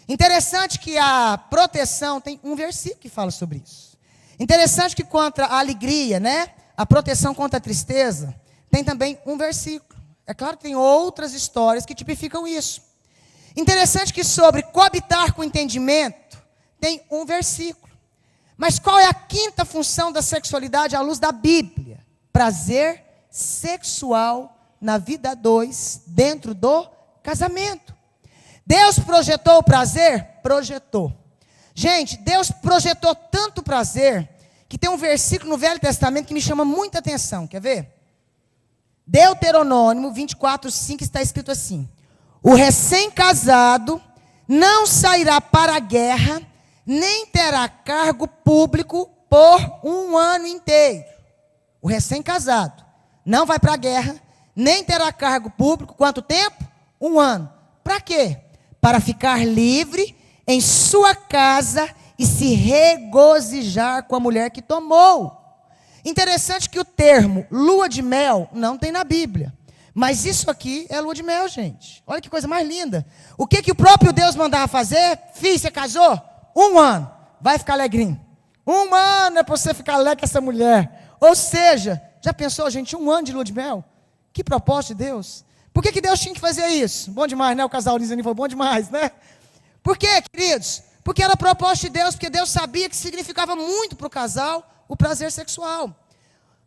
Interessante que a proteção tem um versículo que fala sobre isso. Interessante que contra a alegria, né? A proteção contra a tristeza, tem também um versículo. É claro que tem outras histórias que tipificam isso. Interessante que sobre coabitar com entendimento, tem um versículo. Mas qual é a 5ª função da sexualidade à luz da Bíblia? Prazer sexual na vida 2, dentro do casamento. Deus projetou o prazer? Projetou. Gente, Deus projetou tanto prazer, que tem um versículo no Velho Testamento que me chama muita atenção. Quer ver? Deuteronômio 24:5 está escrito assim: o recém-casado não sairá para a guerra, nem terá cargo público por 1 ano inteiro. O recém-casado não vai para a guerra, nem terá cargo público, quanto tempo? 1 ano. Para quê? Para ficar livre em sua casa e se regozijar com a mulher que tomou. Interessante que o termo lua de mel não tem na Bíblia. Mas isso aqui é lua de mel, gente. Olha que coisa mais linda. O que o próprio Deus mandava fazer? Filho, você casou? 1 ano. Vai ficar alegrinho. 1 ano é para você ficar alegre com essa mulher. Ou seja, já pensou, gente, 1 ano de lua de mel? Que propósito de Deus. Por que Deus tinha que fazer isso? Bom demais, né? O casal Lisane falou, bom demais, né? Por quê, queridos? Porque era propósito de Deus, porque Deus sabia que significava muito para o casal o prazer sexual.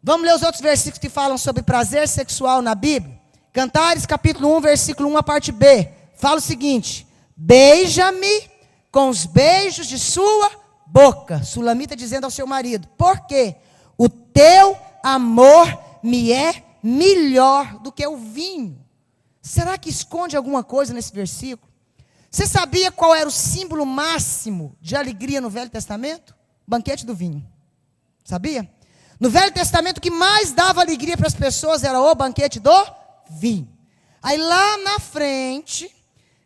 Vamos ler os outros versículos que falam sobre prazer sexual na Bíblia? Cantares, capítulo 1, versículo 1, a parte B. Fala o seguinte: beija-me com os beijos de sua boca. Sulamita dizendo ao seu marido, porque o teu amor me é melhor do que o vinho. Será que esconde alguma coisa nesse versículo? Você sabia qual era o símbolo máximo de alegria no Velho Testamento? Banquete do vinho. Sabia? No Velho Testamento, o que mais dava alegria para as pessoas era o banquete do vinho. Aí lá na frente,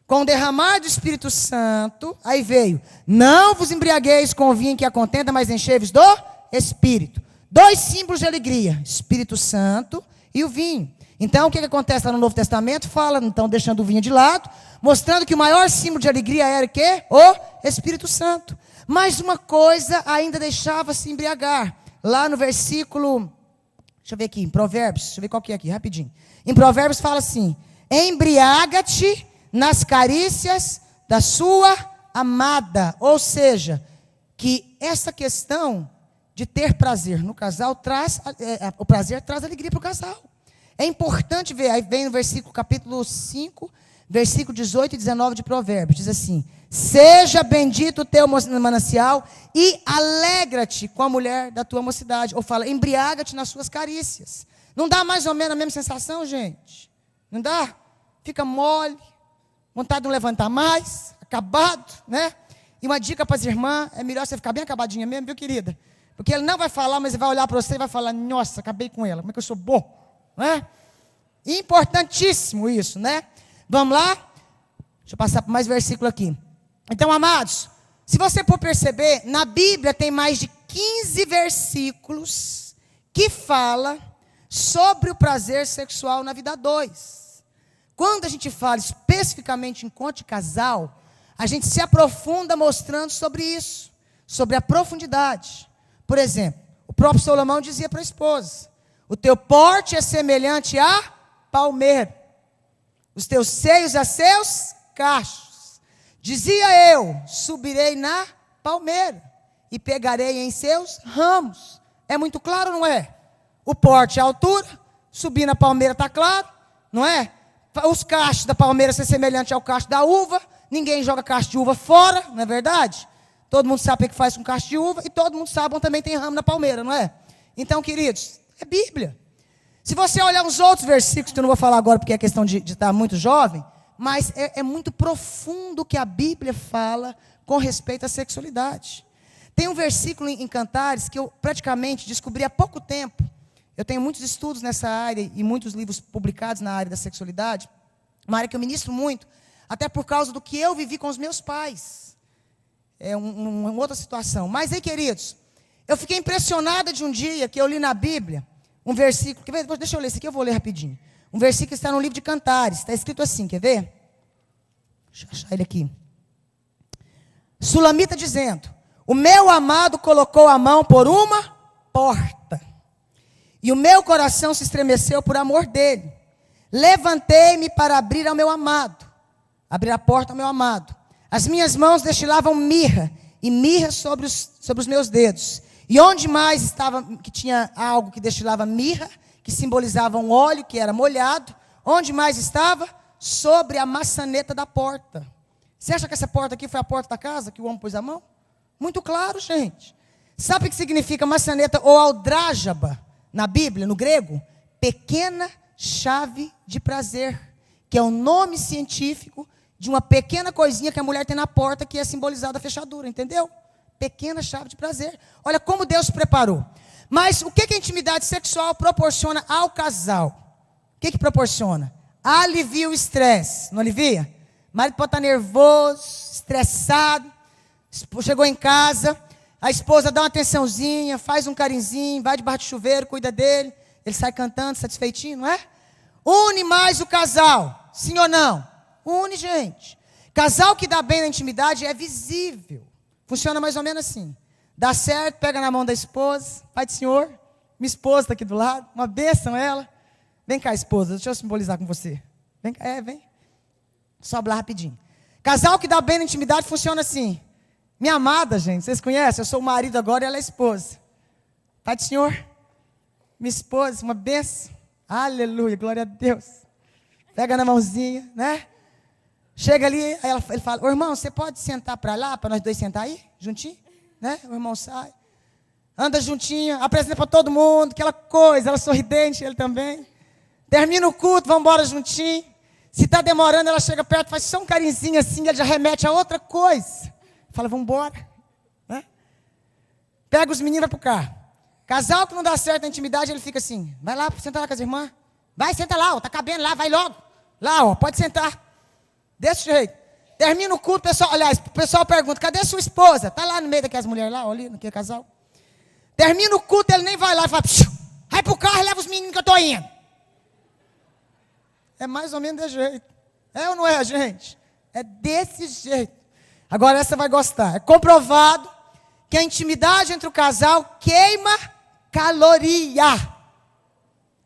com o derramar do Espírito Santo, aí veio, não vos embriagueis com o vinho que a contenda, mas enchei-vos do Espírito. 2 símbolos de alegria, Espírito Santo e o vinho. Então, o que acontece lá no Novo Testamento? Fala, então, deixando o vinho de lado, mostrando que o maior símbolo de alegria era o quê? O Espírito Santo. Mas uma coisa ainda deixava se embriagar. Lá no versículo, deixa eu ver aqui, em Provérbios, deixa eu ver qual que é aqui, rapidinho. Em Provérbios fala assim, embriaga-te nas carícias da sua amada. Ou seja, que essa questão de ter prazer no casal, o prazer traz alegria para o casal. É importante ver, aí vem no versículo, capítulo 5, versículo 18 e 19 de Provérbios, diz assim, seja bendito o teu manancial e alegra-te com a mulher da tua mocidade. Ou fala, embriaga-te nas suas carícias. Não dá mais ou menos a mesma sensação, gente? Não dá? Fica mole, vontade de não levantar mais, acabado, né? E uma dica para as irmãs, é melhor você ficar bem acabadinha mesmo, viu, querida? Porque ele não vai falar, mas ele vai olhar para você e vai falar, nossa, acabei com ela, como é que eu sou bom, né? Importantíssimo isso, né? Vamos lá? Deixa eu passar por mais versículo aqui. Então, amados, se você for perceber, na Bíblia tem mais de 15 versículos que fala sobre o prazer sexual na vida a dois. Quando a gente fala especificamente em encontro de casal, a gente se aprofunda mostrando sobre isso, sobre a profundidade. Por exemplo, o próprio Salomão dizia para a esposa, o teu porte é semelhante a palmeira, os teus seios a seus cachos. Dizia eu, subirei na palmeira e pegarei em seus ramos. É muito claro, não é? O porte é a altura, subir na palmeira está claro, não é? Os cachos da palmeira ser semelhante ao cacho da uva, ninguém joga cacho de uva fora, não é verdade? Todo mundo sabe o que faz com cacho de uva e todo mundo sabe onde também tem ramo na palmeira, não é? Então, queridos, é Bíblia. Se você olhar os outros versículos, que eu não vou falar agora porque é questão de estar muito jovem, mas é muito profundo o que a Bíblia fala com respeito à sexualidade. Tem um versículo em Cantares que eu praticamente descobri há pouco tempo. Eu tenho muitos estudos nessa área e muitos livros publicados na área da sexualidade, uma área que eu ministro muito, até por causa do que eu vivi com os meus pais. É uma outra situação. Mas aí, queridos, eu fiquei impressionada de um dia que eu li na Bíblia, um versículo, quer ver? Deixa eu ler esse aqui, eu vou ler rapidinho. Um versículo que está no livro de Cantares, está escrito assim, quer ver? Deixa eu achar ele aqui. Sulamita dizendo, o meu amado colocou a mão por uma porta, e o meu coração se estremeceu por amor dele. Levantei-me para abrir ao meu amado, abrir a porta ao meu amado. As minhas mãos destilavam mirra, e mirra sobre os meus dedos. E onde mais estava, que tinha algo que destilava mirra, que simbolizava um óleo que era molhado, onde mais estava? Sobre a maçaneta da porta. Você acha que essa porta aqui foi a porta da casa que o homem pôs a mão? Muito claro, gente. Sabe o que significa maçaneta ou aldrájaba na Bíblia, no grego? Pequena chave de prazer, que é o nome científico de uma pequena coisinha que a mulher tem na porta, que é simbolizada a fechadura, entendeu? Pequena chave de prazer. Olha como Deus preparou. Mas o que a intimidade sexual proporciona ao casal? O que proporciona? Alivia o estresse. Não alivia? O marido pode estar nervoso, estressado, chegou em casa, a esposa dá uma atençãozinha, faz um carinzinho, vai debaixo do chuveiro, cuida dele, ele sai cantando, satisfeitinho, não é? Une mais o casal, sim ou não? Une, gente. Casal que dá bem na intimidade é visível. Funciona mais ou menos assim. Dá certo, pega na mão da esposa, Pai do Senhor, minha esposa está aqui do lado, uma bênção ela. Vem cá, esposa, deixa eu simbolizar com você. Vem cá, vem. Só hablar rapidinho. Casal que dá bem na intimidade funciona assim. Minha amada, gente, vocês conhecem? Eu sou o marido agora e ela é a esposa. Pai do Senhor, minha esposa, uma bênção. Aleluia, glória a Deus. Pega na mãozinha, né? Chega ali, aí ele fala, ô irmão, você pode sentar para lá, para nós dois sentar aí, juntinho? Né? O irmão sai, anda juntinho, apresenta para todo mundo, aquela coisa, ela sorridente, ele também. Termina o culto, vamos embora juntinho. Se está demorando, ela chega perto, faz só um carinzinho assim, ele já remete a outra coisa. Fala, vamos embora. Né? Pega os meninos e vai para o carro. Casal que não dá certo na intimidade, ele fica assim, vai lá, senta lá com as irmãs. Vai, senta lá, ó, tá cabendo lá, vai logo. Lá, ó, pode sentar. Desse jeito. Termina o culto, o pessoal pergunta, cadê sua esposa? Está lá no meio daquelas mulheres lá, olha ali, naquele casal. Termina o culto, ele nem vai lá e fala, vai pro carro e leva os meninos que eu estou indo. É mais ou menos desse jeito. É ou não é, gente? É desse jeito. Agora essa vai gostar. É comprovado que a intimidade entre o casal queima caloria.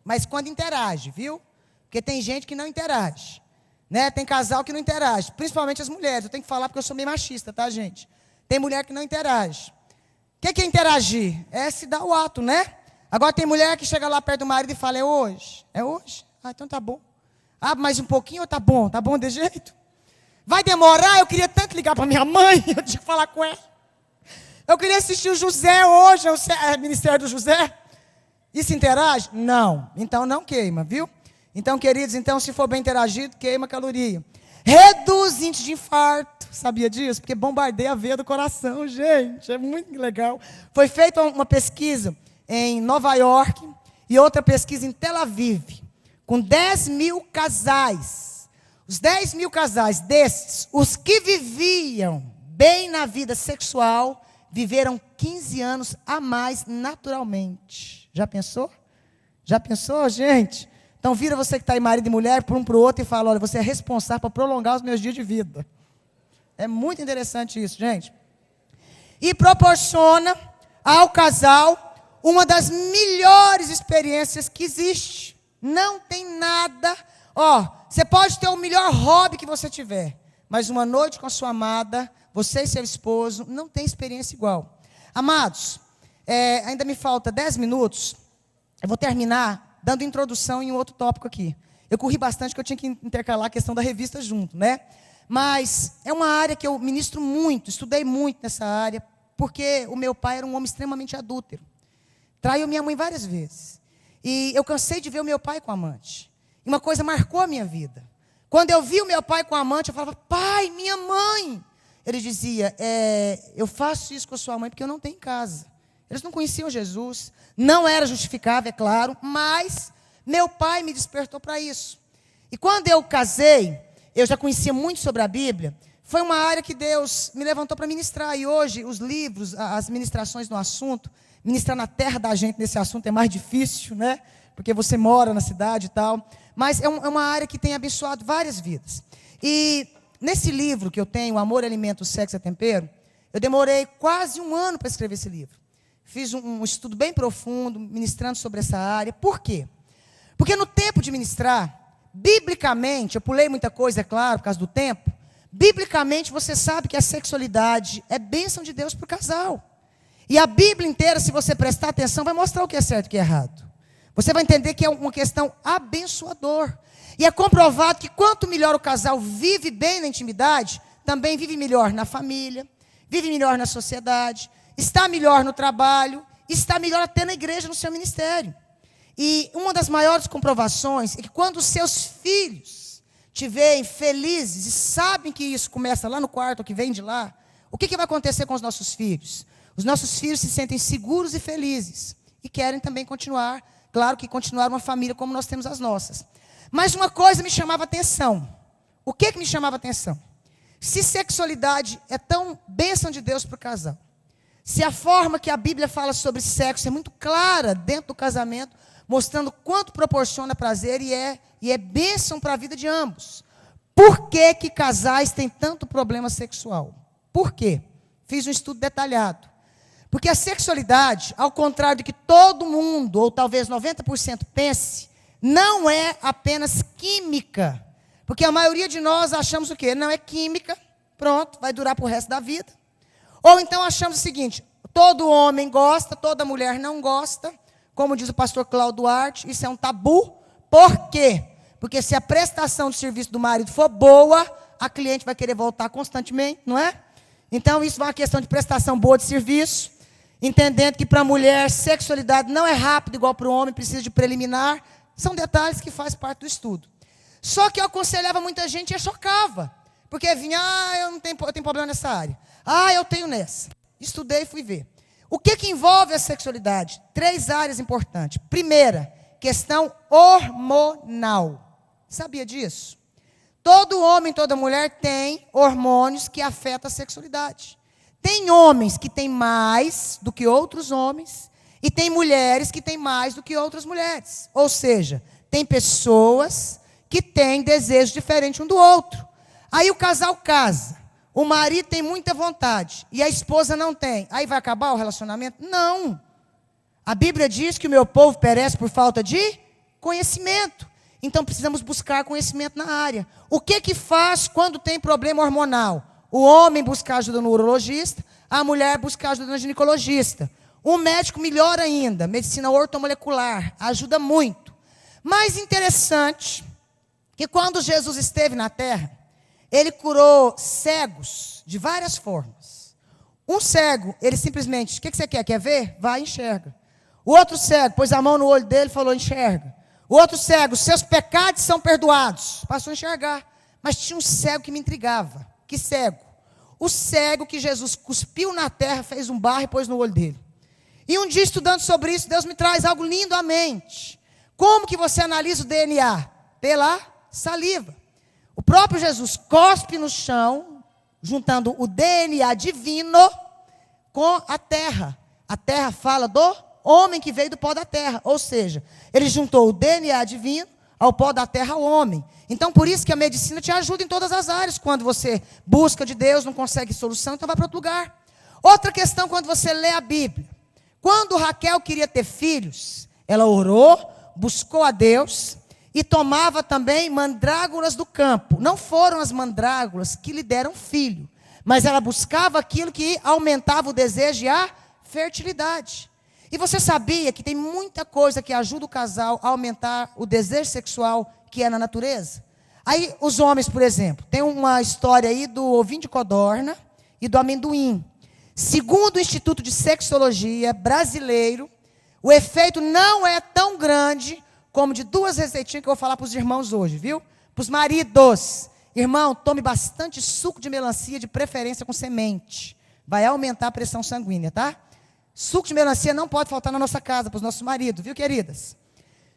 Mas quando interage, viu? Porque tem gente que não interage. Né? Tem casal que não interage. Principalmente as mulheres. Eu tenho que falar porque eu sou meio machista, tá, gente? Tem mulher que não interage. O que é interagir? É se dar o ato, né? Agora tem mulher que chega lá perto do marido e fala, é hoje? É hoje? Ah, então tá bom. Ah, mais um pouquinho ou tá bom de jeito? Vai demorar? Eu queria tanto ligar para minha mãe, eu tinha que falar com ela. Eu queria assistir o José hoje, o Ministério do José. Isso interage? Não. Então não queima, viu? Então, queridos, se for bem interagido, queima caloria. Reduz índice de infarto. Sabia disso? Porque bombardeia a veia do coração, gente. É muito legal. Foi feita uma pesquisa em Nova York e outra pesquisa em Tel Aviv, com 10 mil casais. Os 10 mil casais desses, os que viviam bem na vida sexual, viveram 15 anos a mais naturalmente. Já pensou? Já pensou, gente? Então vira você que está aí, marido e mulher, para um para o outro e fala, olha, você é responsável para prolongar os meus dias de vida. É muito interessante isso, gente. E proporciona ao casal uma das melhores experiências que existe. Não tem nada. Você pode ter o melhor hobby que você tiver, mas uma noite com a sua amada, você e seu esposo, não tem experiência igual. Amados, ainda me falta 10 minutos. Eu vou terminar dando introdução em um outro tópico aqui. Eu corri bastante, porque eu tinha que intercalar a questão da revista junto, né? Mas é uma área que eu ministro muito, estudei muito nessa área, porque o meu pai era um homem extremamente adúltero. Traiu minha mãe várias vezes. E eu cansei de ver o meu pai com amante. E uma coisa marcou a minha vida. Quando eu vi o meu pai com amante, eu falava, pai, minha mãe. Ele dizia, eu faço isso com a sua mãe porque eu não tenho casa. Eles não conheciam Jesus. Não era justificável, é claro, mas meu pai me despertou para isso. E quando eu casei, eu já conhecia muito sobre a Bíblia. Foi uma área que Deus me levantou para ministrar. E hoje, os livros, as ministrações no assunto, ministrar na terra da gente nesse assunto é mais difícil, né? Porque você mora na cidade e tal. Mas é uma área que tem abençoado várias vidas. E nesse livro que eu tenho, Amor, Alimento, Sexo e Tempero, eu demorei quase 1 ano para escrever esse livro. Fiz um estudo bem profundo, ministrando sobre essa área. Por quê? Porque no tempo de ministrar, biblicamente, eu pulei muita coisa, é claro, por causa do tempo. Biblicamente, você sabe que a sexualidade é bênção de Deus para o casal. E a Bíblia inteira, se você prestar atenção, vai mostrar o que é certo e o que é errado. Você vai entender que é uma questão abençoadora. E é comprovado que quanto melhor o casal vive bem na intimidade, também vive melhor na família, vive melhor na sociedade, está melhor no trabalho, está melhor até na igreja, no seu ministério. E uma das maiores comprovações é que quando os seus filhos te veem felizes e sabem que isso começa lá no quarto, que vem de lá, o que vai acontecer com os nossos filhos? Os nossos filhos se sentem seguros e felizes e querem também continuar, claro que continuar uma família como nós temos as nossas. Mas uma coisa me chamava atenção. O que me chamava atenção? Se sexualidade é tão bênção de Deus para o casal, se a forma que a Bíblia fala sobre sexo é muito clara dentro do casamento, mostrando quanto proporciona prazer e é bênção para a vida de ambos. Por que casais têm tanto problema sexual? Por quê? Fiz um estudo detalhado. Porque a sexualidade, ao contrário de que todo mundo, ou talvez 90% pense, não é apenas química. Porque a maioria de nós achamos o quê? Não é química, pronto, vai durar para o resto da vida. Ou então achamos o seguinte, todo homem gosta, toda mulher não gosta. Como diz o pastor Cláudio Duarte, isso é um tabu. Por quê? Porque se a prestação de serviço do marido for boa, a cliente vai querer voltar constantemente, não é? Então isso é uma questão de prestação boa de serviço. Entendendo que para a mulher, sexualidade não é rápido igual para o homem, precisa de preliminar. São detalhes que fazem parte do estudo. Só que eu aconselhava muita gente e chocava. Porque vinha, eu tenho problema nessa área. Eu tenho nessa. Estudei e fui ver. O que envolve a sexualidade? 3 áreas importantes. Primeira, questão hormonal. Sabia disso? Todo homem, toda mulher tem hormônios que afetam a sexualidade. Tem homens que têm mais do que outros homens, e tem mulheres que têm mais do que outras mulheres. Ou seja, tem pessoas que têm desejo diferente um do outro. Aí o casal casa, o marido tem muita vontade, e a esposa não tem. Aí vai acabar o relacionamento? Não. A Bíblia diz que o meu povo perece por falta de conhecimento. Então precisamos buscar conhecimento na área. O que faz quando tem problema hormonal? O homem busca ajuda no urologista, a mulher busca ajuda no ginecologista. O médico melhor ainda, medicina ortomolecular, ajuda muito. Mais interessante que quando Jesus esteve na terra, ele curou cegos de várias formas. Um cego, ele simplesmente, o que você quer? Quer ver? Vai e enxerga. O outro cego, pôs a mão no olho dele e falou, enxerga. O outro cego, seus pecados são perdoados. Passou a enxergar. Mas tinha um cego que me intrigava. Que cego? O cego que Jesus cuspiu na terra, fez um barro e pôs no olho dele. E um dia estudando sobre isso, Deus me traz algo lindo à mente. Como que você analisa o DNA? Pela saliva. O próprio Jesus cospe no chão, juntando o DNA divino com a terra. A terra fala do homem que veio do pó da terra. Ou seja, ele juntou o DNA divino ao pó da terra ao homem. Então, por isso que a medicina te ajuda em todas as áreas. Quando você busca de Deus, não consegue solução, então vai para outro lugar. Outra questão, quando você lê a Bíblia. Quando Raquel queria ter filhos, ela orou, buscou a Deus e tomava também mandrágoras do campo. Não foram as mandrágoras que lhe deram filho, mas ela buscava aquilo que aumentava o desejo e a fertilidade. E você sabia que tem muita coisa que ajuda o casal a aumentar o desejo sexual que é na natureza? Aí os homens, por exemplo, tem uma história aí do ovinho de codorna e do amendoim. Segundo o Instituto de Sexologia brasileiro, o efeito não é tão grande como de duas receitinhas que eu vou falar para os irmãos hoje, viu? Para os maridos. Irmão, tome bastante suco de melancia, de preferência com semente. Vai aumentar a pressão sanguínea, tá? Suco de melancia não pode faltar na nossa casa, para os nossos maridos, viu, queridas?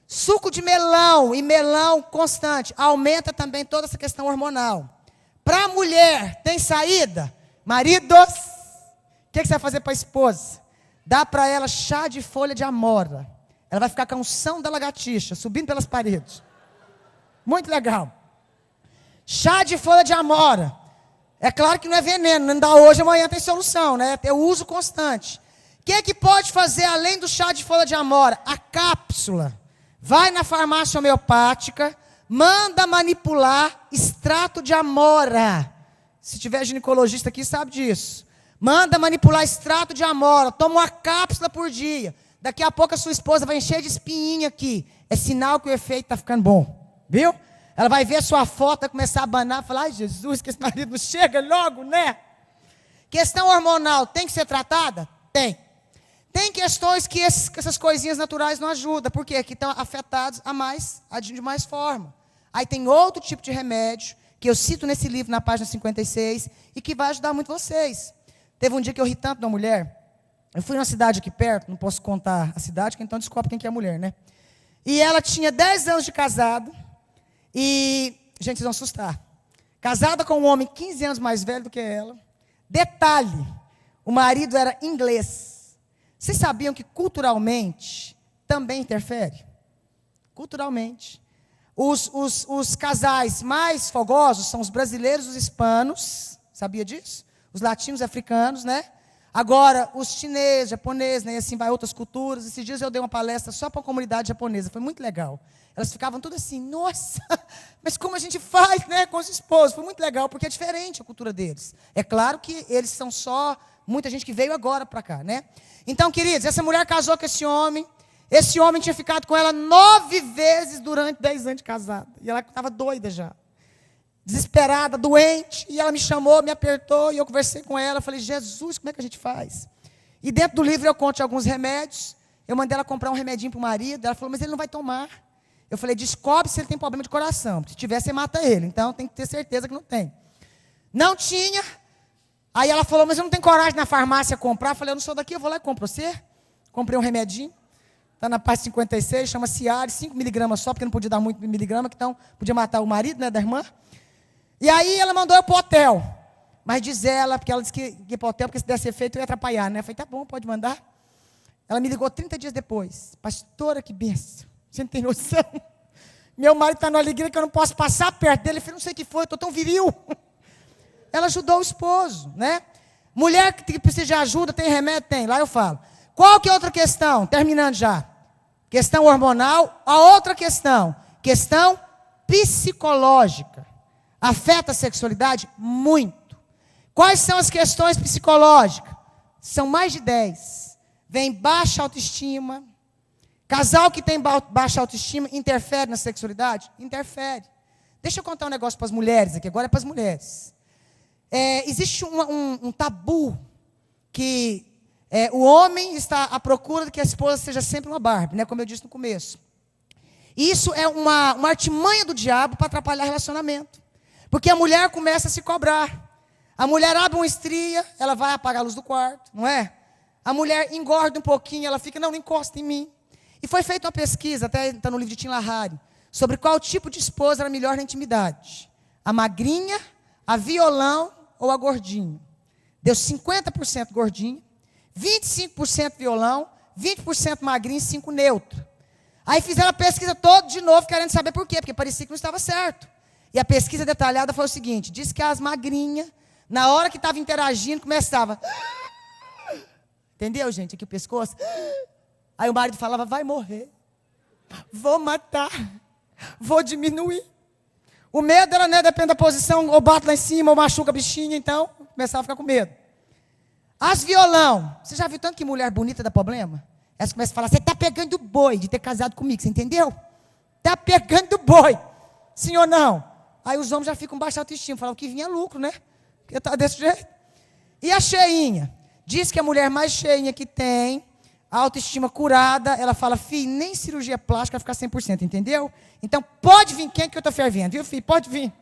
Suco de melão e melão constante aumenta também toda essa questão hormonal. Para a mulher, tem saída? Maridos, o que você vai fazer para a esposa? Dá para ela chá de folha de amora. Ela vai ficar com a unção da lagartixa, subindo pelas paredes. Muito legal. Chá de folha de amora. É claro que não é veneno, não dá hoje, amanhã tem solução, né? É o uso constante. O que pode fazer além do chá de folha de amora? A cápsula. Vai na farmácia homeopática, manda manipular extrato de amora. Se tiver ginecologista aqui, sabe disso. Manda manipular extrato de amora. Toma uma cápsula por dia. Daqui a pouco a sua esposa vai encher de espinhinha aqui. É sinal que o efeito está ficando bom. Viu? Ela vai ver a sua foto, vai começar a abanar, falar, ai Jesus, que esse marido não chega logo, né? Questão hormonal, tem que ser tratada? Tem. Tem questões que essas coisinhas naturais não ajudam. Por quê? Que estão afetados de mais forma. Aí tem outro tipo de remédio, que eu cito nesse livro, na página 56, e que vai ajudar muito vocês. Teve um dia que eu ri tanto da mulher. Eu fui numa cidade aqui perto, não posso contar a cidade, que então descobre quem que é a mulher, né? E ela tinha 10 anos de casado. E, gente, vocês vão assustar. Casada com um homem 15 anos mais velho do que ela. Detalhe, o marido era inglês. Vocês sabiam que culturalmente também interfere? Culturalmente. Os casais mais fogosos são os brasileiros e os hispanos. Sabia disso? Os latinos e africanos, né? Agora, os chineses, japoneses, né? E assim vai outras culturas. Esses dias eu dei uma palestra só para a comunidade japonesa. Foi muito legal. Elas ficavam tudo assim, nossa, mas como a gente faz, né, com os esposos? Foi muito legal, porque é diferente a cultura deles. É claro que eles são só muita gente que veio agora para cá, né? Então, queridos, essa mulher casou com esse homem tinha ficado com ela 9 vezes durante 10 anos de casada. E ela estava doida já. Desesperada, doente, e ela me chamou, me apertou, e eu conversei com ela, falei, Jesus, como é que a gente faz? E dentro do livro eu conto alguns remédios, eu mandei ela comprar um remedinho para o marido, ela falou, mas ele não vai tomar. Eu falei, descobre se ele tem problema de coração, se tiver, você mata ele, então tem que ter certeza que não tem. Não tinha, aí ela falou, mas eu não tenho coragem na farmácia comprar, eu falei, eu não sou daqui, eu vou lá e compro você. Comprei um remedinho, está na parte 56, chama Cialis, 5 miligramas só, porque não podia dar muito miligrama, então podia matar o marido, né, da irmã. E aí ela mandou eu para o hotel. Mas diz ela, porque ela disse que ia para o hotel, porque se desse efeito eu ia atrapalhar, né? Eu falei, tá bom, pode mandar. Ela me ligou 30 dias depois. Pastora, que bênção. Você não tem noção? Meu marido está numa alegria que eu não posso passar perto dele. Eu falei, não sei o que foi, eu estou tão viril. Ela ajudou o esposo, né? Mulher que precisa de ajuda, tem remédio? Tem. Lá eu falo. Qual que é outra questão? Terminando já. Questão hormonal. A outra questão. Questão psicológica. Afeta a sexualidade? Muito. Quais são as questões psicológicas? São mais de 10. Vem baixa autoestima. Casal que tem baixa autoestima interfere na sexualidade? Interfere. Deixa eu contar um negócio para as mulheres aqui. Agora é para as mulheres. Existe um tabu que o homem está à procura de que a esposa seja sempre uma Barbie, né? Como eu disse no começo. E isso é uma artimanha do diabo para atrapalhar relacionamento. Porque a mulher começa a se cobrar. A mulher abre uma estria, ela vai apagar a luz do quarto, não é? A mulher engorda um pouquinho, ela fica, não encosta em mim. E foi feita uma pesquisa, até está no livro de Tim LaHaye, sobre qual tipo de esposa era melhor na intimidade. A magrinha, a violão ou a gordinha. Deu 50% gordinha, 25% violão, 20% magrinha e 5% neutro. Aí fizeram a pesquisa toda de novo, querendo saber por quê, porque parecia que não estava certo. E a pesquisa detalhada foi o seguinte, diz que as magrinhas, na hora que estava interagindo, começava... Entendeu, gente? Aqui o pescoço. Aí o marido falava, vai morrer. Vou matar. Vou diminuir. O medo era, né, depende da posição, ou bate lá em cima, ou machuca a bichinha, então, começava a ficar com medo. As violão. Você já viu tanto que mulher bonita dá problema? Elas começam a falar, você está pegando o boi de ter casado comigo, você entendeu? Está pegando o boi. Sim ou não? Aí os homens já ficam baixo autoestima, falam que vinha lucro, né? Porque está desse jeito. E a cheinha? Diz que a mulher mais cheinha que tem, a autoestima curada, ela fala, filho, nem cirurgia plástica vai ficar 100%, entendeu? Então pode vir quem que eu estou fervendo, viu, filho? Pode vir.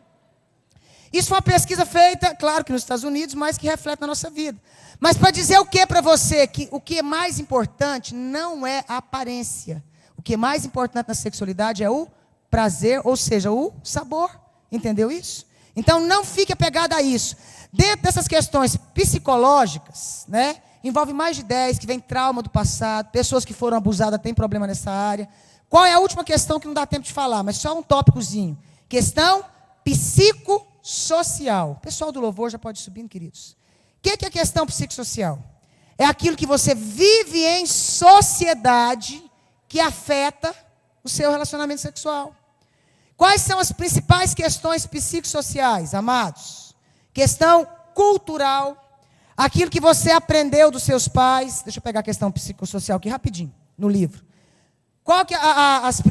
Isso foi uma pesquisa feita, claro que nos Estados Unidos, mas que reflete na nossa vida. Mas para dizer o que para você? Que o que é mais importante não é a aparência. O que é mais importante na sexualidade é o prazer, ou seja, o sabor. Entendeu isso? Então não fique apegado a isso. Dentro dessas questões psicológicas, né? Envolve mais de 10 que vem trauma do passado, pessoas que foram abusadas têm problema nessa área. Qual é a última questão que não dá tempo de falar, mas só um tópicozinho. Questão psicossocial. O pessoal do louvor já pode subir, queridos. O que é a questão psicossocial? É aquilo que você vive em sociedade que afeta o seu relacionamento sexual. Quais são as principais questões psicossociais, amados? Questão cultural, aquilo que você aprendeu dos seus pais. Deixa eu pegar a questão psicossocial aqui rapidinho, no livro. Qual que é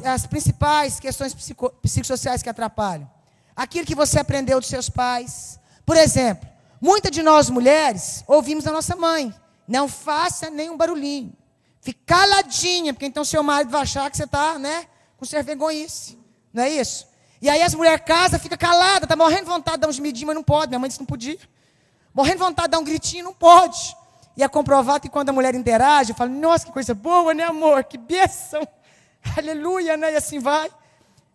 as principais questões psicossociais que atrapalham? Aquilo que você aprendeu dos seus pais. Por exemplo, muitas de nós mulheres ouvimos da nossa mãe, não faça nenhum barulhinho. Fique caladinha, porque então seu marido vai achar que você está, né, com ser vergonhice. Não é isso? E aí as mulheres casam, fica calada, está morrendo de vontade de dar um gemidinho, mas não pode. Minha mãe disse que não podia. Morrendo de vontade de dar um gritinho, não pode. E é comprovado que quando a mulher interage, eu falo, nossa, que coisa boa, né, amor? Que bênção. Aleluia, né? E assim vai.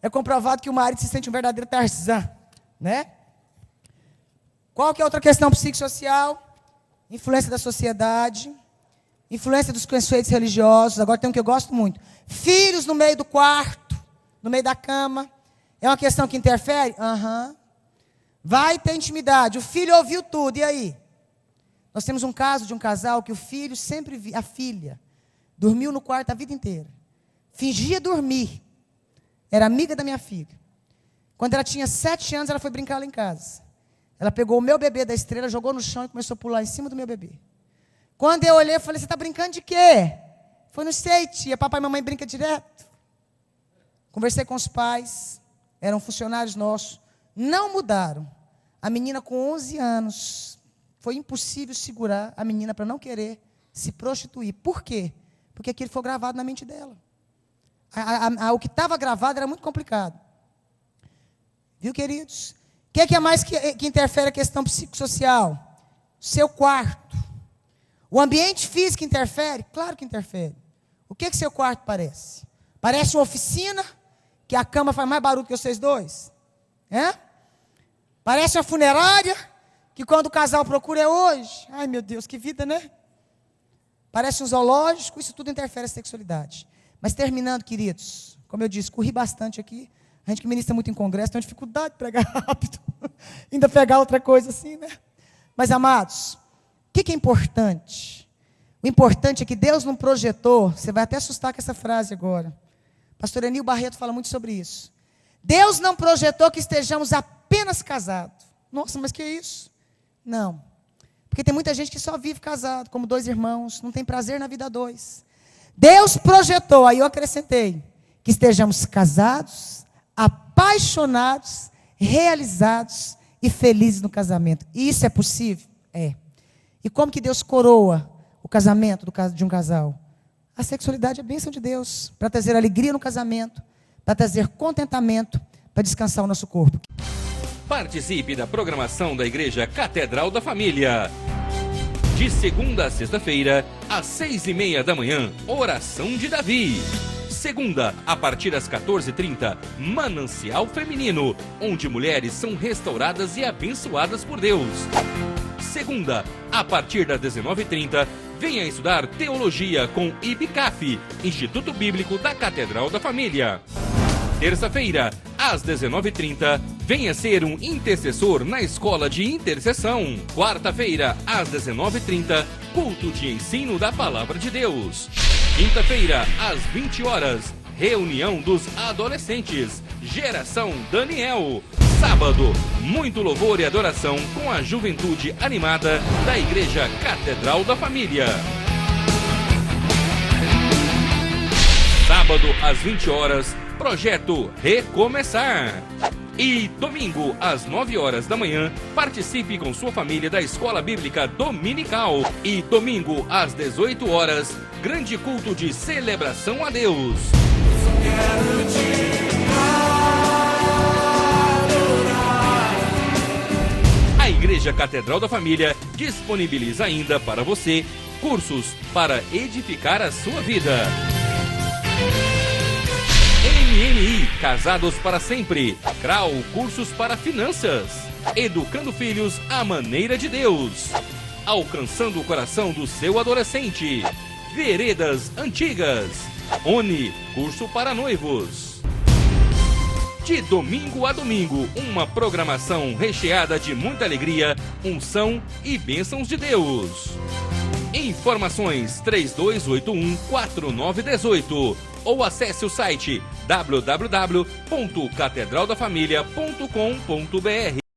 É comprovado que o marido se sente um verdadeiro Tarzan, né? Qual que é outra questão psicossocial? Influência da sociedade, influência dos conceitos religiosos. Agora tem um que eu gosto muito. Filhos no meio do quarto. No meio da cama. É uma questão que interfere? Vai ter intimidade. O filho ouviu tudo. E aí? Nós temos um caso de um casal que o filho sempre a filha dormiu no quarto a vida inteira. Fingia dormir. Era amiga da minha filha. Quando ela tinha 7 anos, ela foi brincar lá em casa. Ela pegou o meu bebê da Estrela, jogou no chão e começou a pular em cima do meu bebê. Quando eu olhei, eu falei, você está brincando de quê? Foi, não sei, tia, papai e mamãe brincam direto. Conversei com os pais, eram funcionários nossos, não mudaram. A menina com 11 anos, foi impossível segurar a menina para não querer se prostituir. Por quê? Porque aquilo foi gravado na mente dela. O que estava gravado era muito complicado. Viu, queridos? O que é mais que interfere a questão psicossocial? Seu quarto. O ambiente físico interfere? Claro que interfere. O que seu quarto parece? Parece uma oficina? Que a cama faz mais barulho que vocês dois? Parece uma funerária, que quando o casal procura é hoje. Ai, meu Deus, que vida, né? Parece um zoológico, isso tudo interfere na sexualidade. Mas terminando, queridos, como eu disse, corri bastante aqui. A gente que ministra muito em congresso tem uma dificuldade de pregar rápido. Ainda pegar outra coisa assim, né? Mas, amados, o que é importante? O importante é que Deus não projetou, você vai até assustar com essa frase agora. Pastor Enil Barreto fala muito sobre isso. Deus não projetou que estejamos apenas casados. Nossa, mas que é isso? Não. Porque tem muita gente que só vive casado, como dois irmãos, não tem prazer na vida a dois. Deus projetou, aí eu acrescentei, que estejamos casados, apaixonados, realizados e felizes no casamento. E isso é possível? É. E como que Deus coroa o casamento de um casal? A sexualidade é a bênção de Deus, para trazer alegria no casamento, para trazer contentamento, para descansar o nosso corpo. Participe da programação da Igreja Catedral da Família. De segunda a sexta-feira, às 6:30 da manhã, Oração de Davi. Segunda, a partir das 14h30, Manancial Feminino, onde mulheres são restauradas e abençoadas por Deus. Segunda, a partir das 19h30, venha estudar Teologia com IBCAF, Instituto Bíblico da Catedral da Família. Terça-feira, às 19h30, venha ser um intercessor na Escola de Intercessão. Quarta-feira, às 19h30, culto de ensino da Palavra de Deus. Quinta-feira, às 20h, reunião dos adolescentes, Geração Daniel. Sábado, muito louvor e adoração com a juventude animada da Igreja Catedral da Família. Sábado, às 20h, Projeto Recomeçar. E domingo, às 9h da manhã, participe com sua família da Escola Bíblica Dominical. E domingo, às 18h, grande culto de celebração a Deus. A Igreja Catedral da Família disponibiliza ainda para você cursos para edificar a sua vida. MNI, Casados para Sempre. CRAU, cursos para finanças. Educando filhos à maneira de Deus. Alcançando o coração do seu adolescente. Veredas Antigas. ONI, curso para noivos. De domingo a domingo, uma programação recheada de muita alegria, unção e bênçãos de Deus. Informações 3281-4918 ou acesse o site www.catedraldafamilia.com.br.